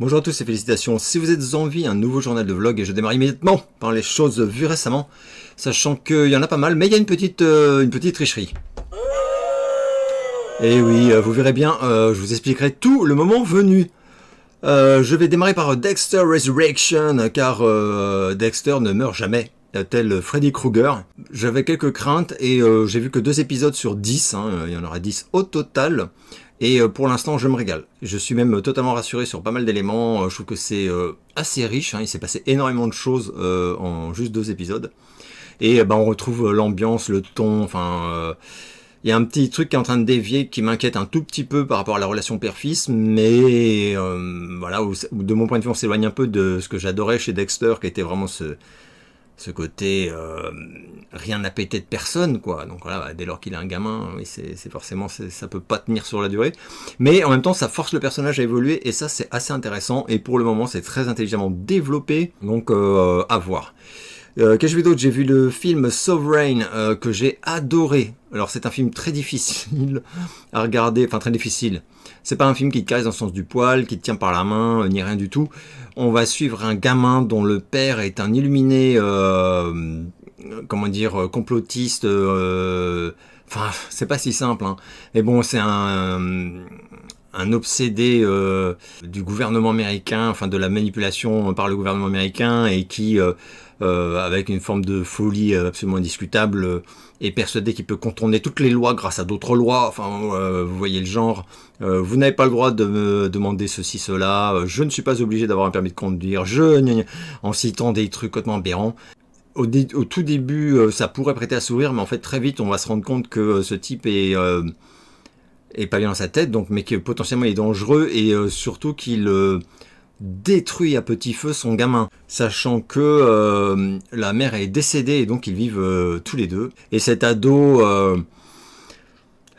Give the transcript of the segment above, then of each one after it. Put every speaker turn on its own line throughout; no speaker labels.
Bonjour à tous et félicitations. Si vous êtes en vie, un nouveau journal de vlog et je démarre immédiatement par les choses vues récemment, sachant qu'il y en a pas mal, mais il y a une petite tricherie. Et oui, vous verrez bien, je vous expliquerai tout le moment venu. Je vais démarrer par Dexter Resurrection, car Dexter ne meurt jamais, tel Freddy Krueger. J'avais quelques craintes et j'ai vu que 2 épisodes sur 10, il y en aura 10 au total. Et pour l'instant, je me régale. Je suis même totalement rassuré sur pas mal d'éléments. Je trouve que c'est assez riche. Il s'est passé énormément de choses en juste 2 épisodes. Et on retrouve l'ambiance, le ton. Enfin, il y a un petit truc qui est en train de dévier qui m'inquiète un tout petit peu par rapport à la relation père-fils. Mais voilà, où, de mon point de vue, on s'éloigne un peu de ce que j'adorais chez Dexter, qui était vraiment ce côté rien n'a pété de personne, quoi. Donc voilà, dès lors qu'il a un gamin, oui, c'est forcément, ça peut pas tenir sur la durée. Mais en même temps, ça force le personnage à évoluer et ça, c'est assez intéressant. Et pour le moment, c'est très intelligemment développé, donc à voir. Qu'est-ce que j'ai vu d'autre? J'ai vu le film Sovereign que j'ai adoré. Alors c'est un film très difficile à regarder, enfin très difficile. C'est pas un film qui te caresse dans le sens du poil, qui te tient par la main, ni rien du tout. On va suivre un gamin dont le père est un illuminé, comment dire, complotiste. Enfin, c'est pas si simple. Mais bon, c'est un obsédé du gouvernement américain, enfin de la manipulation par le gouvernement américain, et qui, avec une forme de folie absolument indiscutable, est persuadé qu'il peut contourner toutes les lois grâce à d'autres lois. Enfin, vous voyez le genre. Vous n'avez pas le droit de me demander ceci, cela. Je ne suis pas obligé d'avoir un permis de conduire. En citant des trucs complètement aberrants. Au tout début, ça pourrait prêter à sourire, mais en fait, très vite, on va se rendre compte que ce type est pas bien dans sa tête, donc, mais que potentiellement il est dangereux, et surtout qu'il détruit à petit feu son gamin, sachant que la mère est décédée et donc ils vivent tous les deux. Et cet ado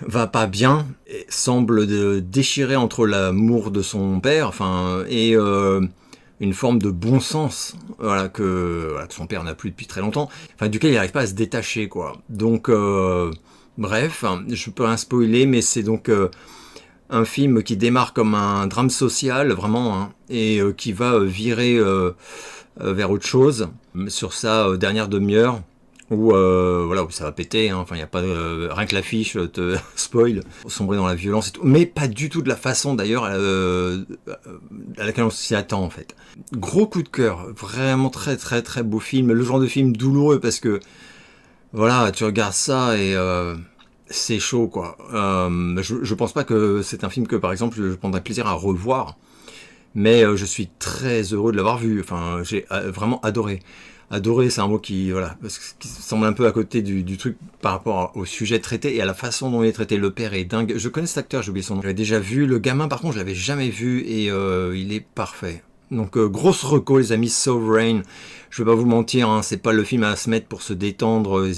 va pas bien, et semble déchiré entre l'amour de son père, enfin, et une forme de bon sens, voilà, que son père n'a plus depuis très longtemps, enfin, duquel il n'arrive pas à se détacher, quoi. Donc, bref, je peux rien spoiler, mais c'est donc un film qui démarre comme un drame social, vraiment, et qui va virer vers autre chose sur sa dernière demi-heure, où voilà, où ça va péter, enfin, il y a pas rien que l'affiche te spoil, sombrer dans la violence et tout, mais pas du tout de la façon d'ailleurs à laquelle on s'y attend, en fait. Gros coup de cœur, vraiment très très très beau film, le genre de film douloureux parce que voilà, tu regardes ça et c'est chaud, quoi. Je pense pas que c'est un film que par exemple je prendrais plaisir à revoir, mais je suis très heureux de l'avoir vu. Enfin, j'ai vraiment adoré. Adorer, c'est un mot qui, voilà, qui semble un peu à côté du truc par rapport au sujet traité et à la façon dont il est traité. Le père est dingue. Je connais cet acteur, j'ai oublié son nom. J'avais déjà vu. Le gamin, par contre, je l'avais jamais vu et il est parfait. Donc, grosse reco, les amis, Sovereign. Je vais pas vous mentir, c'est pas le film à se mettre pour se détendre,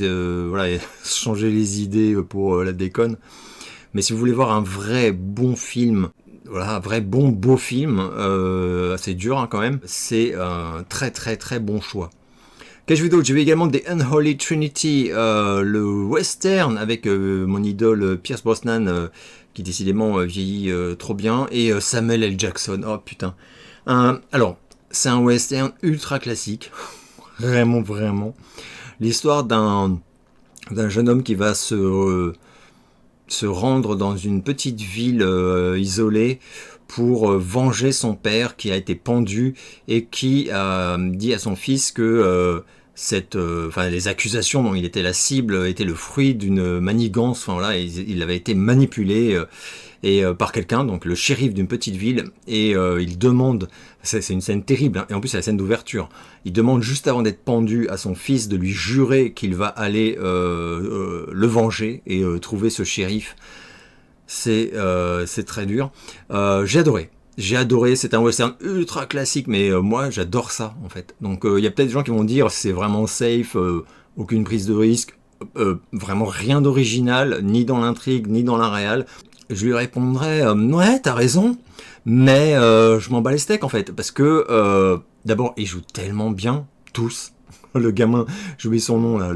voilà, et changer les idées pour la déconne. Mais si vous voulez voir un vrai bon film, voilà, un vrai bon beau film, assez dur quand même, c'est un très très très bon choix. Qu'est-ce que j'ai vu d'autre? J'ai vu également The Unholy Trinity, le western avec mon idole Pierce Brosnan, qui décidément vieillit trop bien, et Samuel L. Jackson. Oh putain. Alors, c'est un western ultra classique, vraiment vraiment. L'histoire d'un jeune homme qui va se rendre dans une petite ville isolée pour venger son père qui a été pendu et qui dit à son fils que les accusations dont il était la cible étaient le fruit d'une manigance. Enfin voilà, il avait été manipulé par quelqu'un, donc le shérif d'une petite ville, et il demande, c'est une scène terrible, et en plus c'est la scène d'ouverture, il demande juste avant d'être pendu à son fils de lui jurer qu'il va aller le venger et trouver ce shérif. C'est très dur. J'ai adoré, c'est un western ultra classique, mais moi j'adore ça en fait. Donc il y a peut-être des gens qui vont dire c'est vraiment safe, aucune prise de risque, vraiment rien d'original, ni dans l'intrigue, ni dans la réal. Je lui répondrais ouais, t'as raison, mais je m'en bats les steaks en fait, parce que d'abord ils jouent tellement bien, tous. Le gamin, j'oublie son nom là,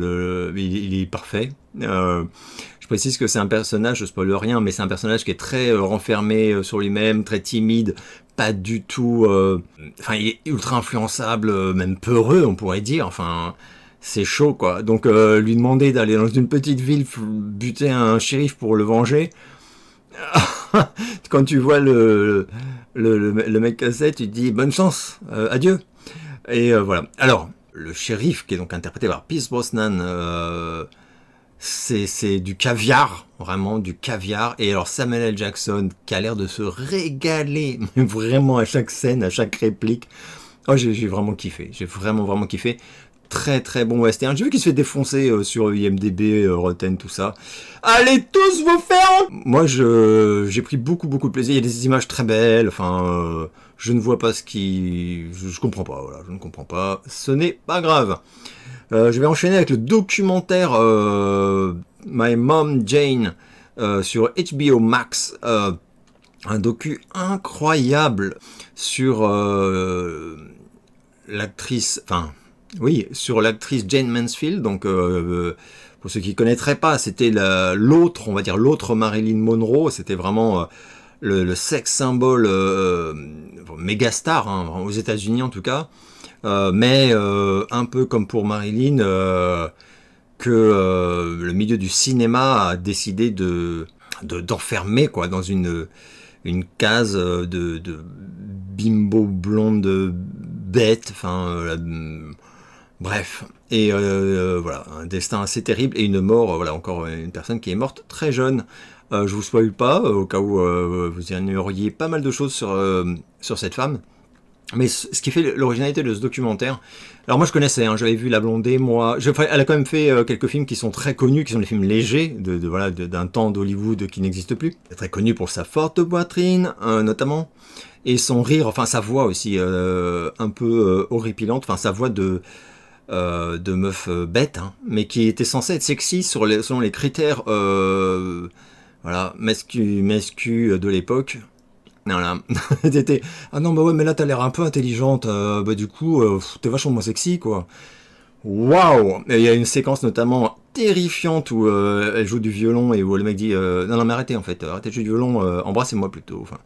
il est parfait. Je précise que c'est un personnage, je spoil rien, mais c'est un personnage qui est très renfermé sur lui-même, très timide, pas du tout... Enfin, il est ultra influençable, même peureux, on pourrait dire. Enfin, c'est chaud, quoi. Donc, lui demander d'aller dans une petite ville buter un shérif pour le venger... Quand tu vois le mec cassé, tu te dis bonne chance, adieu. Et voilà. Alors, le shérif, qui est donc interprété par Pierce Brosnan, c'est du caviar, vraiment du caviar. Et alors Samuel L. Jackson, qui a l'air de se régaler, mais vraiment à chaque scène, à chaque réplique. Oh, j'ai vraiment kiffé. J'ai vraiment kiffé. Très très bon western. J'ai vu qu'il se fait défoncer sur IMDb, Rotten, tout ça. Allez tous vous faire. Moi j'ai pris beaucoup de plaisir. Il y a des images très belles. Enfin, je ne vois pas ce qui... Je comprends pas, voilà. Je ne comprends pas. Ce n'est pas grave. Je vais enchaîner avec le documentaire My Mom Jane sur HBO Max. Un docu incroyable sur l'actrice... Enfin... Oui, sur l'actrice Jane Mansfield, donc pour ceux qui ne connaîtraient pas, c'était l'autre, on va dire l'autre Marilyn Monroe, c'était vraiment le sex symbole méga star, hein, aux États-Unis en tout cas, mais un peu comme pour Marilyn, que le milieu du cinéma a décidé d'enfermer quoi, dans une case de bimbo blonde bête, enfin... Bref, et voilà, un destin assez terrible et une mort, voilà, encore une personne qui est morte très jeune. Je vous spoil pas, au cas où vous ignoriez pas mal de choses sur cette femme. Mais ce qui fait l'originalité de ce documentaire, alors moi je connaissais, hein, j'avais vu La Blondée, elle a quand même fait quelques films qui sont très connus, qui sont des films légers, voilà, d'un temps d'Hollywood qui n'existe plus. Elle est très connue pour sa forte poitrine, notamment, et son rire, enfin sa voix aussi, un peu horripilante, enfin sa voix de meuf bête, hein, mais qui était censée être sexy selon les critères voilà, mascu de l'époque. Voilà. Ah non, bah ouais, mais là t'as l'air un peu intelligente, bah du coup t'es vachement moins sexy quoi. Waouh! Il y a une séquence notamment terrifiante où elle joue du violon et où le mec dit non mais arrêtez en fait, arrêtez de jouer du violon, embrassez-moi plutôt. Enfin,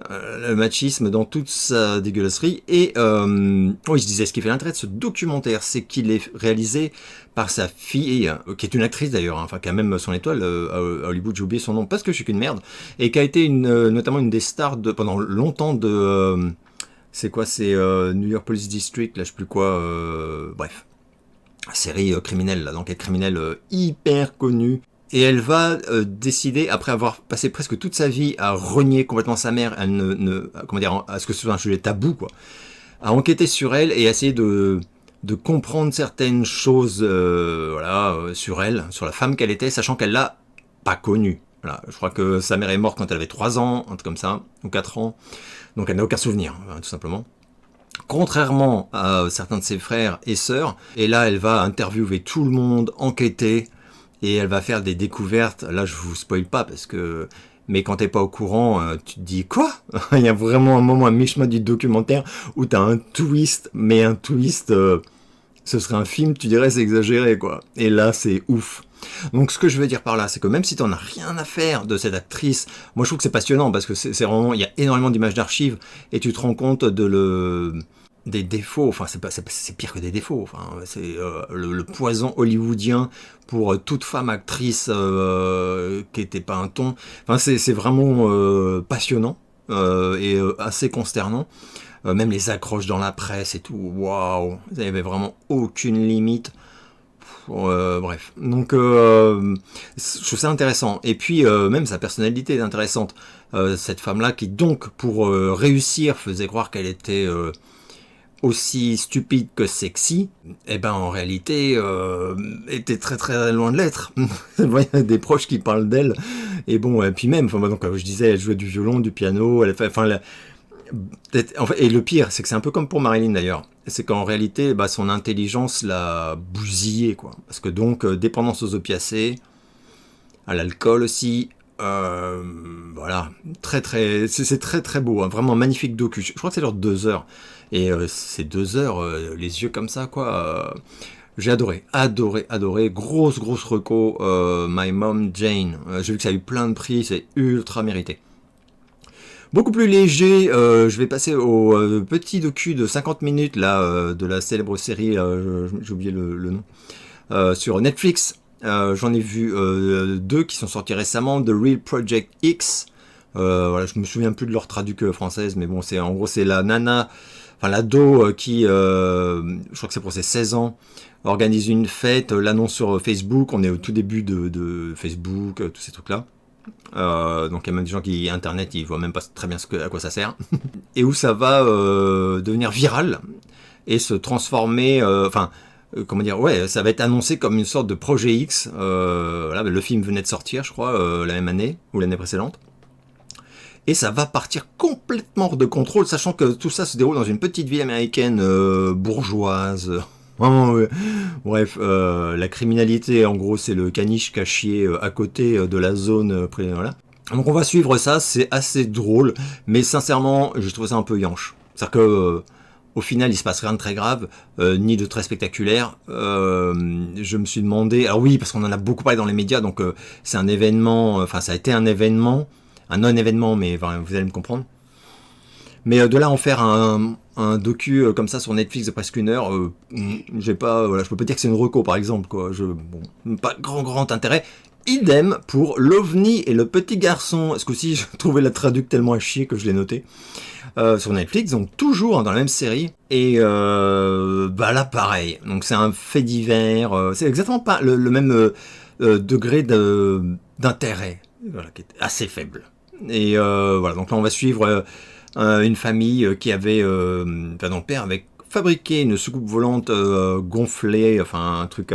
le machisme dans toute sa dégueulasserie. Et oui, je disais, ce qui fait l'intérêt de ce documentaire, c'est qu'il est réalisé par sa fille, qui est une actrice d'ailleurs, hein, enfin qui a même son étoile à Hollywood, j'ai oublié son nom parce que je suis qu'une merde, et qui a été notamment une des stars pendant longtemps de... c'est quoi, c'est New York Police District, là je sais plus quoi, bref. Série criminelle, là, d'enquête criminelle hyper connue. Et elle va décider, après avoir passé presque toute sa vie à renier complètement sa mère, comment dire, à ce que ce soit un sujet tabou, quoi, à enquêter sur elle et essayer de comprendre certaines choses, voilà, sur elle, sur la femme qu'elle était, sachant qu'elle l'a pas connue. Voilà, je crois que sa mère est morte quand elle avait 3 ans, un truc comme ça, ou 4 ans, donc elle n'a aucun souvenir, tout simplement. Contrairement à certains de ses frères et sœurs, et là elle va interviewer tout le monde, enquêter, et elle va faire des découvertes. Là, je vous spoil pas parce que... Mais quand t'es pas au courant, tu te dis quoi? Il y a vraiment un moment à mi-chemin du documentaire où t'as un twist, mais un twist... ce serait un film, tu dirais c'est exagéré, quoi. Et là, c'est ouf. Donc ce que je veux dire par là, c'est que même si t'en as rien à faire de cette actrice, moi je trouve que c'est passionnant parce que c'est vraiment... Il y a énormément d'images d'archives et tu te rends compte des défauts, enfin c'est pire que des défauts, enfin c'est le poison hollywoodien pour toute femme actrice qui était pas un ton, enfin c'est vraiment passionnant et assez consternant, même les accroches dans la presse et tout, waouh, il n'y avait vraiment aucune limite. Bref, donc je trouve ça intéressant, et puis même sa personnalité est intéressante, cette femme là qui donc pour réussir faisait croire qu'elle était aussi stupide que sexy, eh ben en réalité était très très loin de l'être. Il y a des proches qui parlent d'elle, et bon, et puis même, enfin donc je disais, elle jouait du violon, du piano, elle fait, enfin, et le pire, c'est que c'est un peu comme pour Marilyn d'ailleurs, c'est qu'en réalité, bah, son intelligence l'a bousillée, quoi. Parce que donc dépendance aux opiacés, à l'alcool aussi. Voilà, c'est très très beau, hein, vraiment magnifique docu. Je crois que c'est genre 2 heures. Et ces 2 heures, les yeux comme ça, quoi. J'ai adoré. Grosse reco, My Mom Jane. J'ai vu que ça a eu plein de prix, c'est ultra mérité. Beaucoup plus léger, je vais passer au petit docu de 50 minutes là, de la célèbre série, j'ai oublié le nom, sur Netflix. J'en ai vu deux qui sont sortis récemment, The Real Project X. Voilà, je me souviens plus de leur traduc française, mais bon, en gros c'est la nana, enfin l'ado qui, je crois que c'est pour ses 16 ans, organise une fête, l'annonce sur Facebook. On est au tout début de Facebook, tous ces trucs là. Donc il y a même des gens qui internet, ils voient même pas très bien à quoi ça sert, et où ça va devenir viral et se transformer, comment dire, ouais, ça va être annoncé comme une sorte de projet X. Voilà, le film venait de sortir, je crois, la même année ou l'année précédente. Et ça va partir complètement hors de contrôle, sachant que tout ça se déroule dans une petite ville américaine bourgeoise. Vraiment, bref, la criminalité, en gros, c'est le caniche cachier à côté de la zone. Voilà. Donc on va suivre ça, c'est assez drôle, mais sincèrement, je trouve ça un peu yanche. C'est-à-dire que au final, il se passe rien de très grave, ni de très spectaculaire. Je me suis demandé, alors oui, parce qu'on en a beaucoup parlé dans les médias, donc c'est un événement, enfin ça a été un événement, un non-événement, mais enfin, vous allez me comprendre. Mais de là en faire un docu comme ça sur Netflix de presque 1 heure, j'ai pas, voilà, je peux pas dire que c'est une reco par exemple, quoi. Bon, pas grand intérêt. Idem pour l'OVNI et le petit garçon. Ce coup-ci, j'ai trouvé la traduc tellement à chier que je l'ai noté. Sur Netflix, donc toujours dans la même série. Et bah là, pareil. Donc c'est un fait divers. C'est exactement pas le même degré d'intérêt, voilà, qui est assez faible. Et voilà, donc là on va suivre une famille qui avait, dont le père avait fabriqué une soucoupe volante gonflée, enfin un truc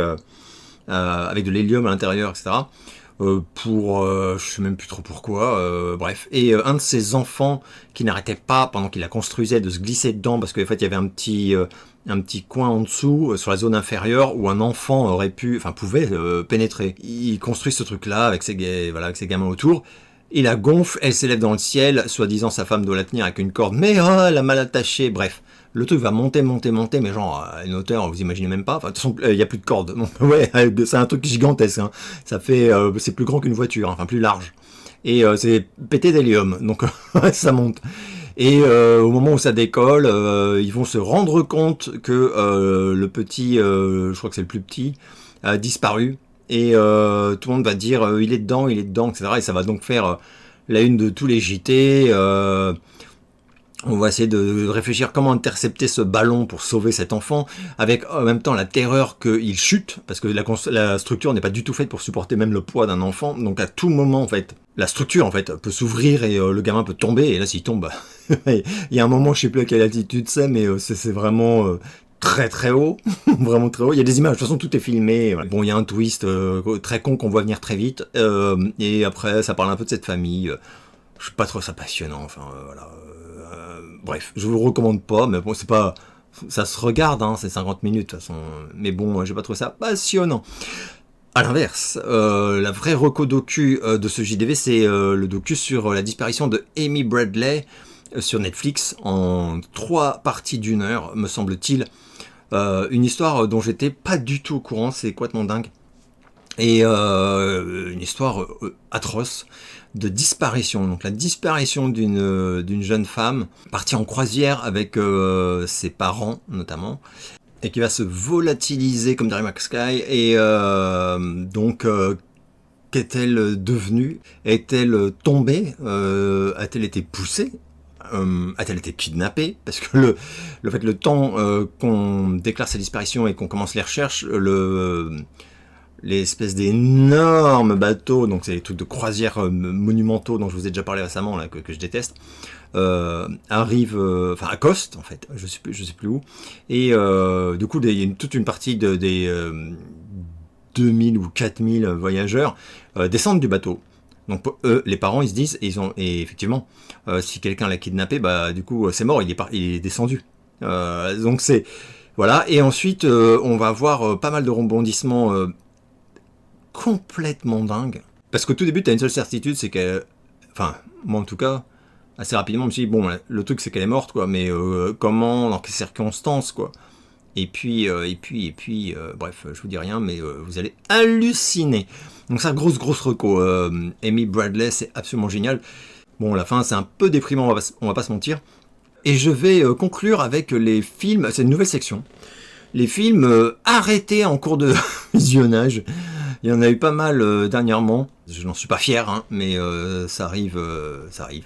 avec de l'hélium à l'intérieur, etc. Pour, je sais même plus trop pourquoi, bref. Et un de ses enfants qui n'arrêtait pas, pendant qu'il la construisait, de se glisser dedans, parce qu'en fait il y avait un petit coin en dessous, sur la zone inférieure, où un enfant pouvait pénétrer. Il construit ce truc-là avec ses gamins autour. Il la gonfle, elle s'élève dans le ciel, soi-disant sa femme doit la tenir avec une corde, mais elle a mal attaché, bref. Le truc va monter, mais genre à une hauteur, vous imaginez même pas. Enfin, de toute façon, il n'y a plus de corde. Donc, ouais, c'est un truc gigantesque. Hein. Ça fait, c'est plus grand qu'une voiture, enfin plus large. Et c'est pété d'hélium, donc ça monte. Et au moment où ça décolle, ils vont se rendre compte que le petit, je crois que c'est le plus petit, a disparu. Et tout le monde va dire il est dedans, etc. Et ça va donc faire la une de tous les JT. On va essayer de réfléchir comment intercepter ce ballon pour sauver cet enfant, avec en même temps la terreur qu'il chute, parce que la structure n'est pas du tout faite pour supporter même le poids d'un enfant. Donc à tout moment, en fait, la structure en fait peut s'ouvrir et le gamin peut tomber. Et là, s'il tombe, il y a un moment, je sais plus à quelle altitude c'est, mais c'est vraiment très très haut, vraiment très haut. Il y a des images, de toute façon tout est filmé. Voilà. Bon, il y a un twist très con qu'on voit venir très vite, et après ça parle un peu de cette famille. Je suis pas trop ça passionnant, enfin voilà. Bref, je vous le recommande pas, mais bon, c'est pas, ça se regarde, hein, c'est 50 minutes de toute façon. Mais bon, j'ai pas trouvé ça passionnant. À l'inverse, la vraie reco docu de ce JDV, c'est le docu sur la disparition de Amy Bradley sur Netflix en 3 parties d'1 heure, me semble-t-il. Une histoire dont j'étais pas du tout au courant, c'est complètement dingue. Et une histoire atroce de disparition. Donc la disparition d'une jeune femme partie en croisière avec ses parents notamment, et qui va se volatiliser comme Derry McSky. Et donc qu'est-elle devenue? Est-elle tombée? A-t-elle été poussée? A-t-elle été kidnappée? Parce que le temps qu'on déclare sa disparition et qu'on commence les recherches, les espèces d'énormes bateaux, donc c'est des trucs de croisière monumentaux dont je vous ai déjà parlé récemment, là, que je déteste, arrivent, accostent en fait, je sais plus où, et du coup il y a toute une partie des 2000 ou 4000 voyageurs descendent du bateau. Donc eux, les parents, ils se disent, et effectivement, si quelqu'un l'a kidnappé, bah du coup c'est mort, il est descendu. Donc c'est voilà, et ensuite on va avoir pas mal de rebondissements complètement dingue. Parce qu'au tout début, tu as une seule certitude, c'est que, enfin, moi en tout cas, assez rapidement, je me suis dit, bon, le truc c'est qu'elle est morte, quoi, mais comment, dans quelles circonstances, quoi. Et puis, bref, je vous dis rien, mais vous allez halluciner. Donc ça, grosse reco. Amy Bradley, c'est absolument génial. Bon, la fin, c'est un peu déprimant, on va pas se mentir. Et je vais conclure avec les films, c'est une nouvelle section. Les films arrêtés en cours de visionnage. Il y en a eu pas mal dernièrement. Je n'en suis pas fier, hein, mais ça arrive, ça arrive.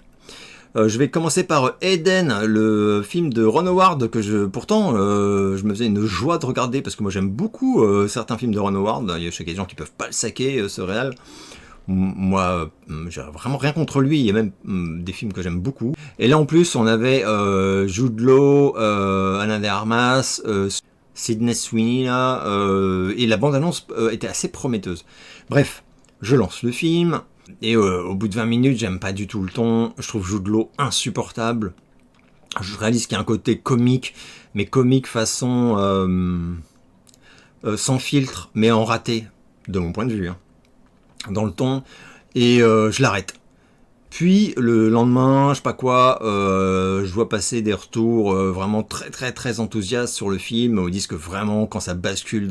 Je vais commencer par Eden, le film de Ron Howard que pourtant, je me faisais une joie de regarder parce que moi j'aime beaucoup certains films de Ron Howard. Je sais qu'il y a des gens qui peuvent pas le saquer, ce réal. Moi, j'ai vraiment rien contre lui. Il y a même des films que j'aime beaucoup. Et là en plus, on avait Jude Law, Ana de Armas, Sydney Sweeney là, et la bande-annonce était assez prometteuse. Bref, je lance le film. Et au bout de 20 minutes, j'aime pas du tout le ton. Je trouve Jude Law insupportable. Je réalise qu'il y a un côté comique, mais comique façon sans filtre, mais en raté, de mon point de vue, hein, dans le ton. Et je l'arrête. Puis le lendemain, je sais pas quoi, je vois passer des retours vraiment très très très enthousiastes sur le film. Où ils disent que vraiment, quand ça bascule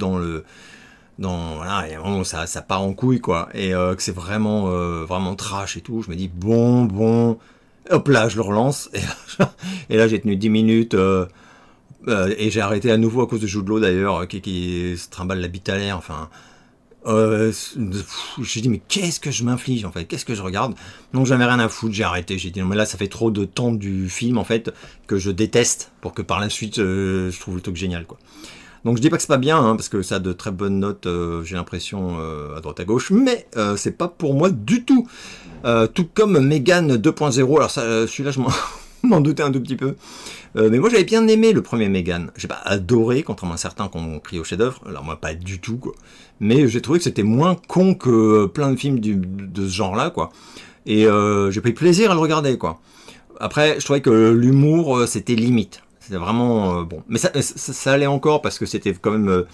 voilà, et vraiment, ça part en couille quoi, et que c'est vraiment trash et tout. Je me dis bon, hop là, je le relance, et là j'ai tenu 10 minutes, et j'ai arrêté à nouveau à cause de Jude Law d'ailleurs, qui se trimballe la bite à l'air, enfin. J'ai dit mais qu'est-ce que je m'inflige en fait, qu'est-ce que je regarde. Donc j'avais rien à foutre, j'ai arrêté, j'ai dit non mais là ça fait trop de temps du film en fait que je déteste pour que par la suite je trouve le truc génial quoi. Donc je dis pas que c'est pas bien, hein, parce que ça a de très bonnes notes, j'ai l'impression, à droite à gauche, mais c'est pas pour moi du tout. Tout comme Megan 2.0, alors ça, celui-là je m'en doutais un tout petit peu. Mais moi j'avais bien aimé le premier Megan. J'ai pas adoré, contrairement à certains qui ont crié au chef-d'œuvre, alors moi pas du tout, quoi. Mais j'ai trouvé que c'était moins con que plein de films de ce genre-là, quoi. Et j'ai pris plaisir à le regarder, quoi. Après, je trouvais que l'humour, c'était limite. C'était vraiment bon. Mais ça allait encore parce que c'était quand même.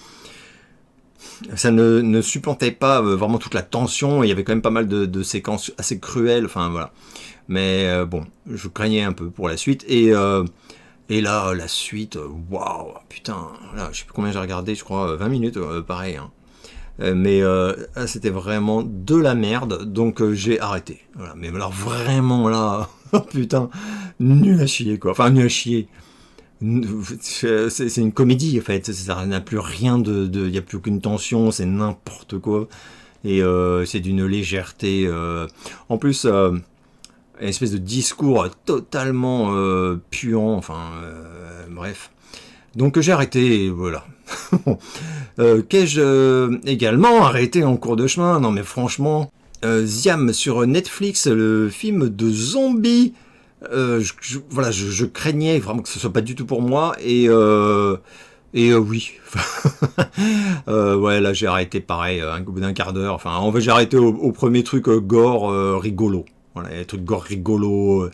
Ça ne supplantait pas vraiment toute la tension. Il y avait quand même pas mal de séquences assez cruelles. Enfin voilà. Mais bon, je craignais un peu pour la suite. Et là, la suite, waouh, putain. Là, je sais plus combien j'ai regardé, je crois 20 minutes, pareil. Hein. Mais c'était vraiment de la merde. Donc j'ai arrêté. Voilà. Mais alors vraiment là, oh, putain, nul à chier quoi. Enfin, nul à chier. C'est une comédie en fait, ça n'a plus rien il n'y a plus aucune tension, c'est n'importe quoi, et c'est d'une légèreté. En plus, une espèce de discours totalement puant, enfin bref. Donc j'ai arrêté, et voilà. Qu'ai-je également arrêté en cours de chemin? Non mais franchement, Ziam sur Netflix, le film de zombies. Voilà, je craignais vraiment que ce soit pas du tout pour moi, et oui. Ouais, là j'ai arrêté pareil, au bout d'un quart d'heure. Enfin, en fait, j'ai arrêté au premier truc gore rigolo. Voilà, les trucs gore rigolo,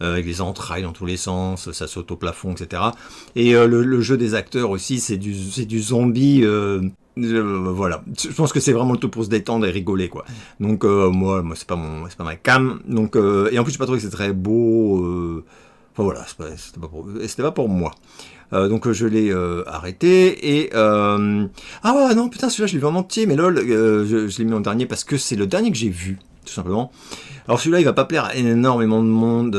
avec les entrailles dans tous les sens, ça saute au plafond, etc. Et le jeu des acteurs aussi, c'est du zombie. Voilà, je pense que c'est vraiment le tout pour se détendre et rigoler quoi. Donc moi c'est pas ma cam. Donc et en plus j'ai pas trouvé que c'était très beau. Enfin voilà, c'était pas pour moi. Donc je l'ai arrêté, et ah ouais, non putain, celui-là je l'ai vu en entier, mais lol, je l'ai mis en dernier parce que c'est le dernier que j'ai vu tout simplement. Alors celui-là il va pas plaire à énormément de monde,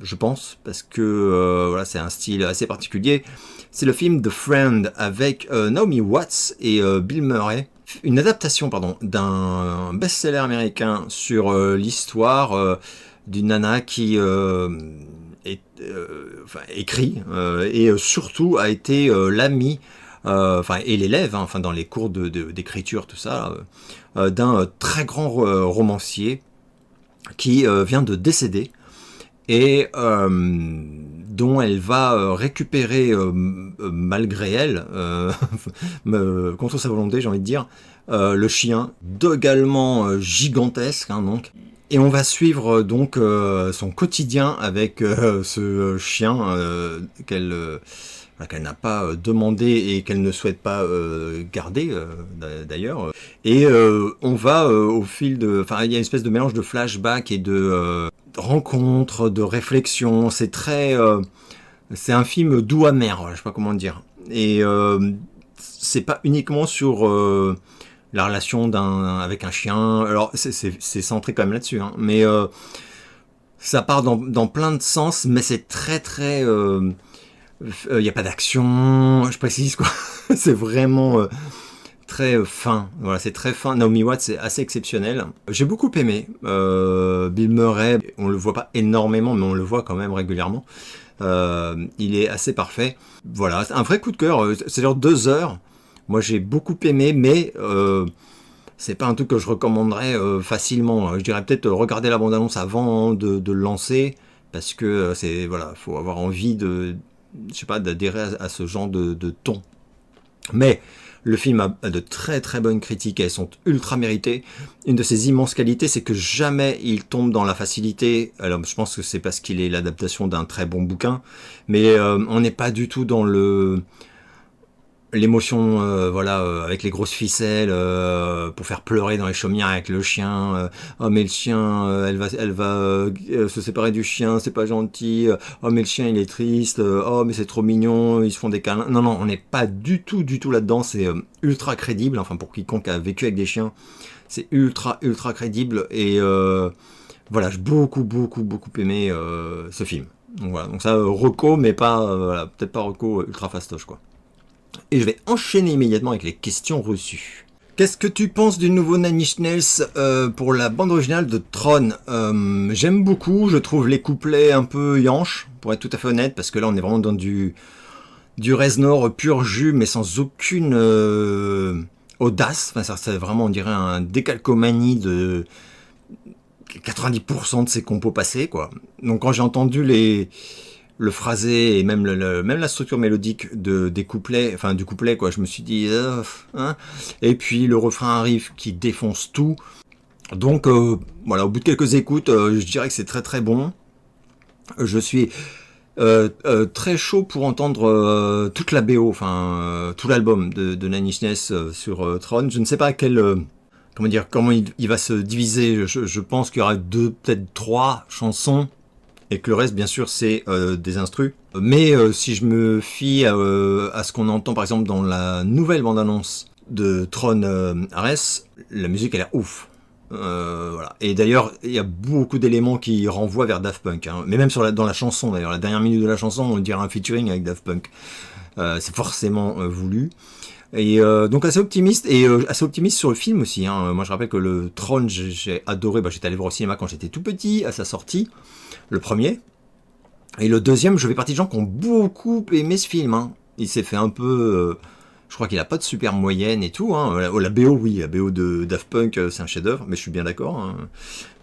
je pense, parce que voilà, c'est un style assez particulier. C'est le film The Friend avec Naomi Watts et Bill Murray. Une adaptation, pardon, d'un best-seller américain sur l'histoire d'une nana qui écrit et surtout a été l'ami, et l'élève, hein, enfin dans les cours d'écriture, tout ça, d'un très grand romancier qui vient de décéder, et dont elle va récupérer, malgré elle, contre sa volonté, j'ai envie de dire, le chien, également gigantesque, hein, donc. Et on va suivre donc son quotidien avec ce chien qu'elle n'a pas demandé et qu'elle ne souhaite pas garder d'ailleurs. Et on va au fil de... Enfin, il y a une espèce de mélange de flashback et de rencontres, de réflexions. C'est très... c'est un film doux amer, je sais pas comment dire. Et c'est pas uniquement sur la relation avec un chien. Alors c'est centré quand même là-dessus, hein. Mais Ça part dans plein de sens, mais c'est très très... y a pas d'action, je précise quoi. C'est vraiment très fin. Voilà, c'est très fin. Naomi Watts, c'est assez exceptionnel. J'ai beaucoup aimé. Bill Murray, on le voit pas énormément, mais on le voit quand même régulièrement. Il est assez parfait. Voilà, c'est un vrai coup de cœur. C'est genre 2 heures. Moi, j'ai beaucoup aimé, mais c'est pas un truc que je recommanderais facilement. Je dirais peut-être regarder la bande-annonce avant de le lancer, parce que c'est voilà, faut avoir envie de, je sais pas, d'adhérer à ce genre de ton. Mais le film a de très très bonnes critiques, elles sont ultra méritées. Une de ses immenses qualités, c'est que jamais il tombe dans la facilité. Alors je pense que c'est parce qu'il est l'adaptation d'un très bon bouquin, mais on n'est pas du tout dans l'émotion, voilà, avec les grosses ficelles pour faire pleurer dans les chaumières avec le chien. Oh mais le chien, elle va se séparer du chien, c'est pas gentil. Oh mais le chien il est triste. Oh mais c'est trop mignon, ils se font des câlins. Non non, on n'est pas du tout là-dedans. C'est ultra crédible. Enfin pour quiconque a vécu avec des chiens, c'est ultra crédible. Et voilà, j'ai beaucoup aimé ce film. Donc voilà, donc ça reco, mais pas voilà, peut-être pas reco ultra fastoche quoi. Et je vais enchaîner immédiatement avec les questions reçues. Qu'est-ce que tu penses du nouveau Nine Inch Nails pour la bande originale de Tron? J'aime beaucoup, je trouve les couplets un peu yanches, pour être tout à fait honnête, parce que là on est vraiment dans du Reznor pur jus, mais sans aucune audace. Enfin, ça vraiment, on dirait un décalcomanie de 90% de ses compos passés, quoi. Donc quand j'ai entendu le phrasé et même même la structure mélodique des couplets, enfin du couplet quoi, je me suis dit hein. Et puis le refrain arrive qui défonce tout. Donc voilà, au bout de quelques écoutes, je dirais que c'est très très bon. Je suis très chaud pour entendre toute la BO, enfin tout l'album de Nine Inch Nails sur Tron. Je ne sais pas comment il va se diviser. Je pense qu'il y aura peut-être 3 chansons. Et que le reste, bien sûr, c'est des instrus. Mais si je me fie à ce qu'on entend, par exemple, dans la nouvelle bande-annonce de Tron Ares, la musique, elle est ouf. Voilà. Et d'ailleurs, il y a beaucoup d'éléments qui renvoient vers Daft Punk. Hein. Mais même dans la chanson, d'ailleurs. La dernière minute de la chanson, on dirait un featuring avec Daft Punk. C'est forcément voulu. Et donc assez optimiste, et assez optimiste sur le film aussi. Hein. Moi, je rappelle que le Tron, j'ai adoré. J'étais allé voir au cinéma quand j'étais tout petit, à sa sortie. Le premier. Et le deuxième, je fais partie de gens qui ont beaucoup aimé ce film. Hein. Il s'est fait un peu... je crois qu'il a pas de super moyenne et tout. Hein. La BO, oui, la BO de Daft Punk, c'est un chef-d'œuvre, mais je suis bien d'accord. Hein.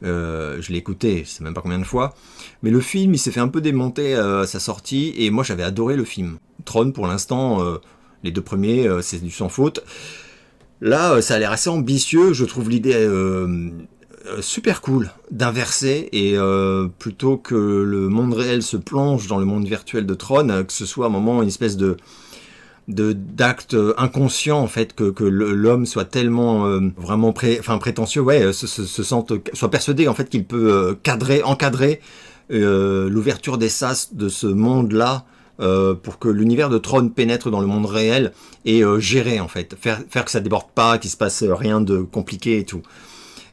Je l'ai écouté, je sais même pas combien de fois. Mais le film, il s'est fait un peu démonter à sa sortie, et moi j'avais adoré le film. Tron, pour l'instant, les 2 premiers, c'est du sans faute. Là, ça a l'air assez ambitieux. Je trouve l'idée... super cool d'inverser et plutôt que le monde réel se plonge dans le monde virtuel de Tron, que ce soit à un moment une espèce d'acte inconscient en fait que l'homme soit tellement vraiment prétentieux, ouais, se sente, soit persuadé en fait qu'il peut encadrer l'ouverture des sas de ce monde-là. Pour que l'univers de Tron pénètre dans le monde réel et gérer en fait, faire que ça déborde pas, qu'il se passe rien de compliqué et tout.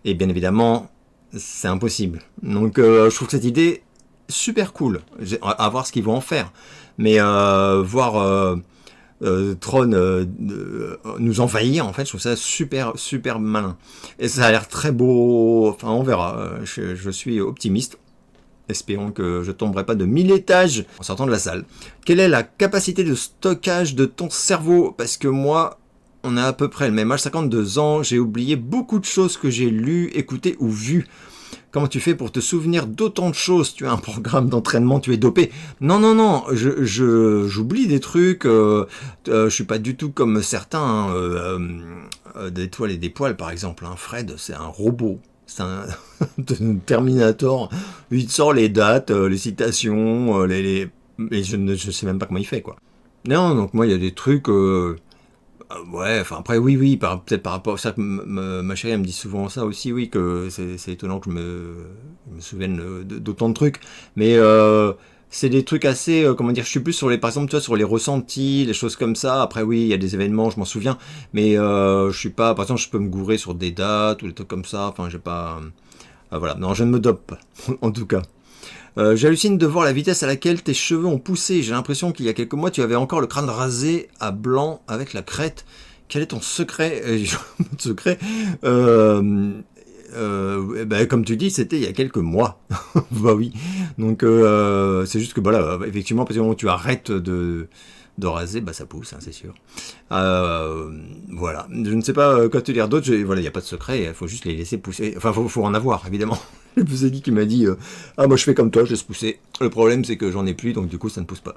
Et bien évidemment, c'est impossible. Donc je trouve que cette idée super cool. À voir ce qu'ils vont en faire. Mais voir Tron nous envahir, en fait, je trouve ça super malin. Et ça a l'air très beau. Enfin, on verra. Je suis optimiste. Espérons que je tomberai pas de 1000 étages en sortant de la salle. Quelle est la capacité de stockage de ton cerveau? Parce que moi... On a à peu près le même âge, 52 ans, j'ai oublié beaucoup de choses que j'ai lues, écoutées ou vues. Comment tu fais pour te souvenir d'autant de choses? Tu as un programme d'entraînement, tu es dopé? Non, j'oublie des trucs, je suis pas du tout comme certains, des toiles et des poils par exemple. Hein. Fred, c'est un robot. C'est un Terminator. Il sort les dates, les citations, et je sais même pas comment il fait, quoi. Non, donc moi il y a des trucs... ouais, enfin après oui, peut-être par rapport à ça que ma chérie elle me dit souvent ça aussi, oui, que c'est étonnant que je me souvienne d'autant de trucs, mais c'est des trucs assez, comment dire, je suis plus sur par exemple, tu vois, sur les ressentis, les choses comme ça. Après oui, il y a des événements, je m'en souviens, mais je suis pas, par exemple, je peux me gourer sur des dates ou des trucs comme ça. Enfin, j'ai pas, voilà, non, je ne me dope pas, en tout cas. J'hallucine de voir la vitesse à laquelle tes cheveux ont poussé. J'ai l'impression qu'il y a quelques mois, tu avais encore le crâne rasé à blanc avec la crête. Quel est ton secret? Mon secret bah, comme tu dis, c'était il y a quelques mois. Bah oui. Donc c'est juste que voilà, effectivement, parce que moment où tu arrêtes de raser, bah ça pousse, hein, c'est sûr. Voilà. Je ne sais pas quoi te dire d'autre. Voilà, il n'y a pas de secret. Il faut juste les laisser pousser. Enfin, faut en avoir, évidemment. C'est qui m'a dit ah moi je fais comme toi, je laisse pousser. Le problème c'est que j'en ai plus, donc du coup ça ne pousse pas.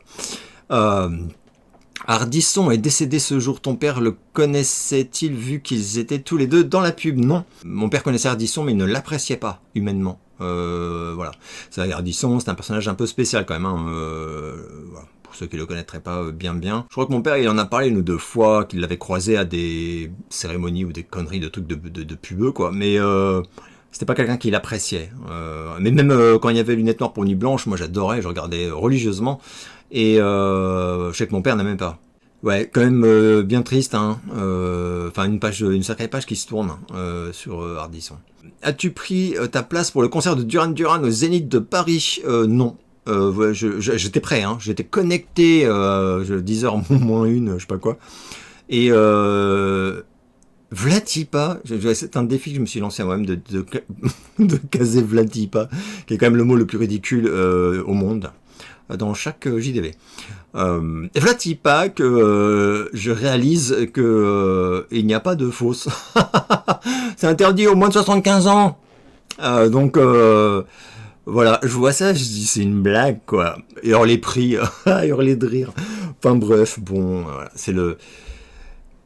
Ardisson est décédé ce jour. Ton père le connaissait-il vu qu'ils étaient tous les deux dans la pub? Non. Mon père connaissait Ardisson, mais il ne l'appréciait pas humainement. Voilà. Ardisson, c'est un personnage un peu spécial quand même. Hein. Voilà. Pour ceux qui ne le connaîtraient pas bien. Je crois que mon père, il en a parlé une ou deux fois, qu'il l'avait croisé à des cérémonies ou des conneries de trucs de pubeux, quoi. Mais c'était pas quelqu'un qui l'appréciait. Mais même quand il y avait Lunettes Noires pour Nuit Blanche, moi j'adorais, je regardais religieusement. Et je sais que mon père n'a même pas. Ouais, quand même bien triste, hein. Enfin une sacrée page qui se tourne sur Ardisson. As-tu pris ta place pour le concert de Duran Duran au Zénith de Paris? Non. Ouais, j'étais prêt, hein. J'étais connecté 10h moins une, je sais pas quoi. Et Vlatipa, c'est un défi que je me suis lancé à moi-même de caser Vlatipa, qui est quand même le mot le plus ridicule au monde, dans chaque JDV. Vlatipa, que je réalise que il n'y a pas de fausse. C'est interdit au moins de 75 ans. Donc voilà, je vois ça, je dis c'est une blague quoi. Et alors les prix, hurler de rire. Enfin bref, bon, voilà, c'est le.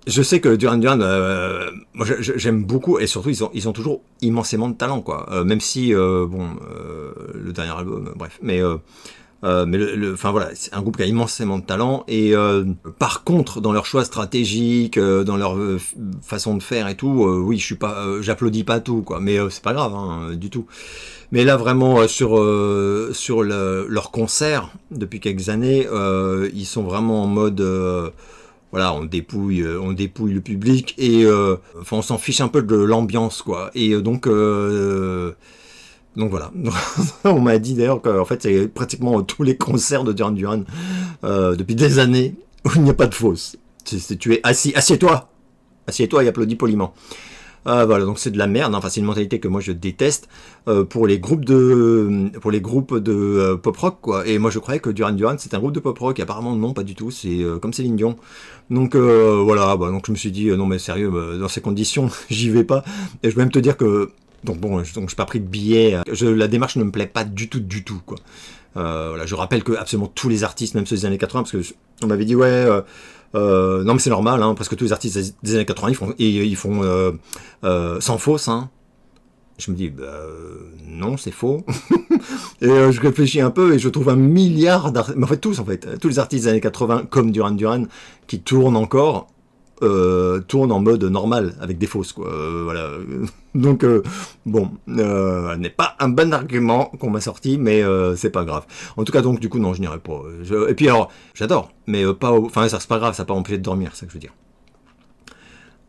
Je sais que Duran Duran, moi j'aime beaucoup, et surtout ils ont toujours immensément de talent quoi. Même si le dernier album, bref, mais enfin voilà, c'est un groupe qui a immensément de talent, et par contre dans leur choix stratégique, dans leur façon de faire et tout, oui je suis pas, j'applaudis pas tout quoi, mais c'est pas grave hein, du tout. Mais là vraiment sur leur concert depuis quelques années, ils sont vraiment en mode voilà, on dépouille le public, et enfin on s'en fiche un peu de l'ambiance quoi. Et donc voilà. On m'a dit d'ailleurs qu'en fait c'est pratiquement tous les concerts de Duran Duran depuis des années où il n'y a pas de fausse. Tu es assis, assieds-toi et applaudis poliment. Voilà, donc c'est de la merde. Enfin, c'est une mentalité que moi je déteste pour les groupes de pop rock quoi. Et moi je croyais que Duran Duran c'est un groupe de pop rock. Et apparemment non, pas du tout. C'est comme Céline Dion. Donc voilà. Donc je me suis dit non mais sérieux, dans ces conditions j'y vais pas. Et je vais même te dire que donc j'ai pas pris de billet. La démarche ne me plaît pas du tout quoi. Voilà, je rappelle que absolument tous les artistes, même ceux des années 80, parce que on m'avait dit ouais. Non mais c'est normal, hein, parce que tous les artistes des années 80 ils font sans fausse. Hein. Je me dis non c'est faux. Et je réfléchis un peu et je trouve un milliard d'artistes, mais en fait tous les artistes des années 80 comme Duran Duran qui tournent encore tournent en mode normal avec des fausses quoi. Voilà. Donc n'est pas un bon argument qu'on m'a sorti, mais c'est pas grave. En tout cas donc du coup non je n'irai pas. Et puis alors j'adore, mais pas. Enfin ça c'est pas grave, ça n'a pas empêché de dormir, c'est ça que je veux dire.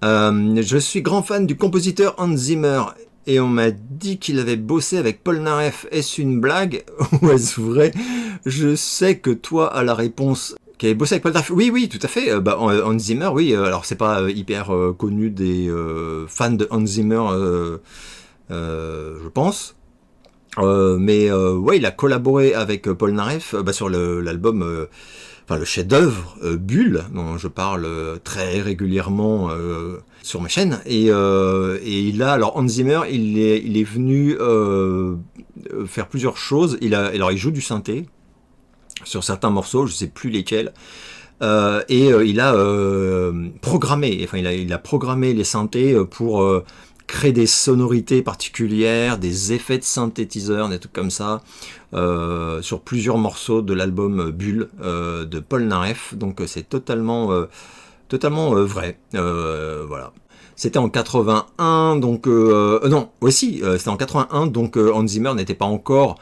Je suis grand fan du compositeur Hans Zimmer. Et on m'a dit qu'il avait bossé avec Paul Naref. Est-ce une blague ou est-ce vrai? Je sais que toi as la réponse. Qui avait bossé avec Paul Naref. Oui, tout à fait. Hans Zimmer, oui. Alors c'est pas hyper connu des fans de Hans Zimmer, je pense. Mais ouais, il a collaboré avec Paul Naref sur l'album. Enfin, le chef-d'œuvre Bulle, dont je parle très régulièrement sur ma chaîne, et alors Hans Zimmer, il est venu faire plusieurs choses. Alors il joue du synthé sur certains morceaux, je sais plus lesquels, et il a programmé, enfin il a programmé les synthés pour créer des sonorités particulières, des effets de synthétiseur, des trucs comme ça, sur plusieurs morceaux de l'album Bulle de Paul Naref. Donc c'est totalement vrai. Voilà. C'était en 81, donc non, aussi, c'était en 81, donc Hans Zimmer n'était pas encore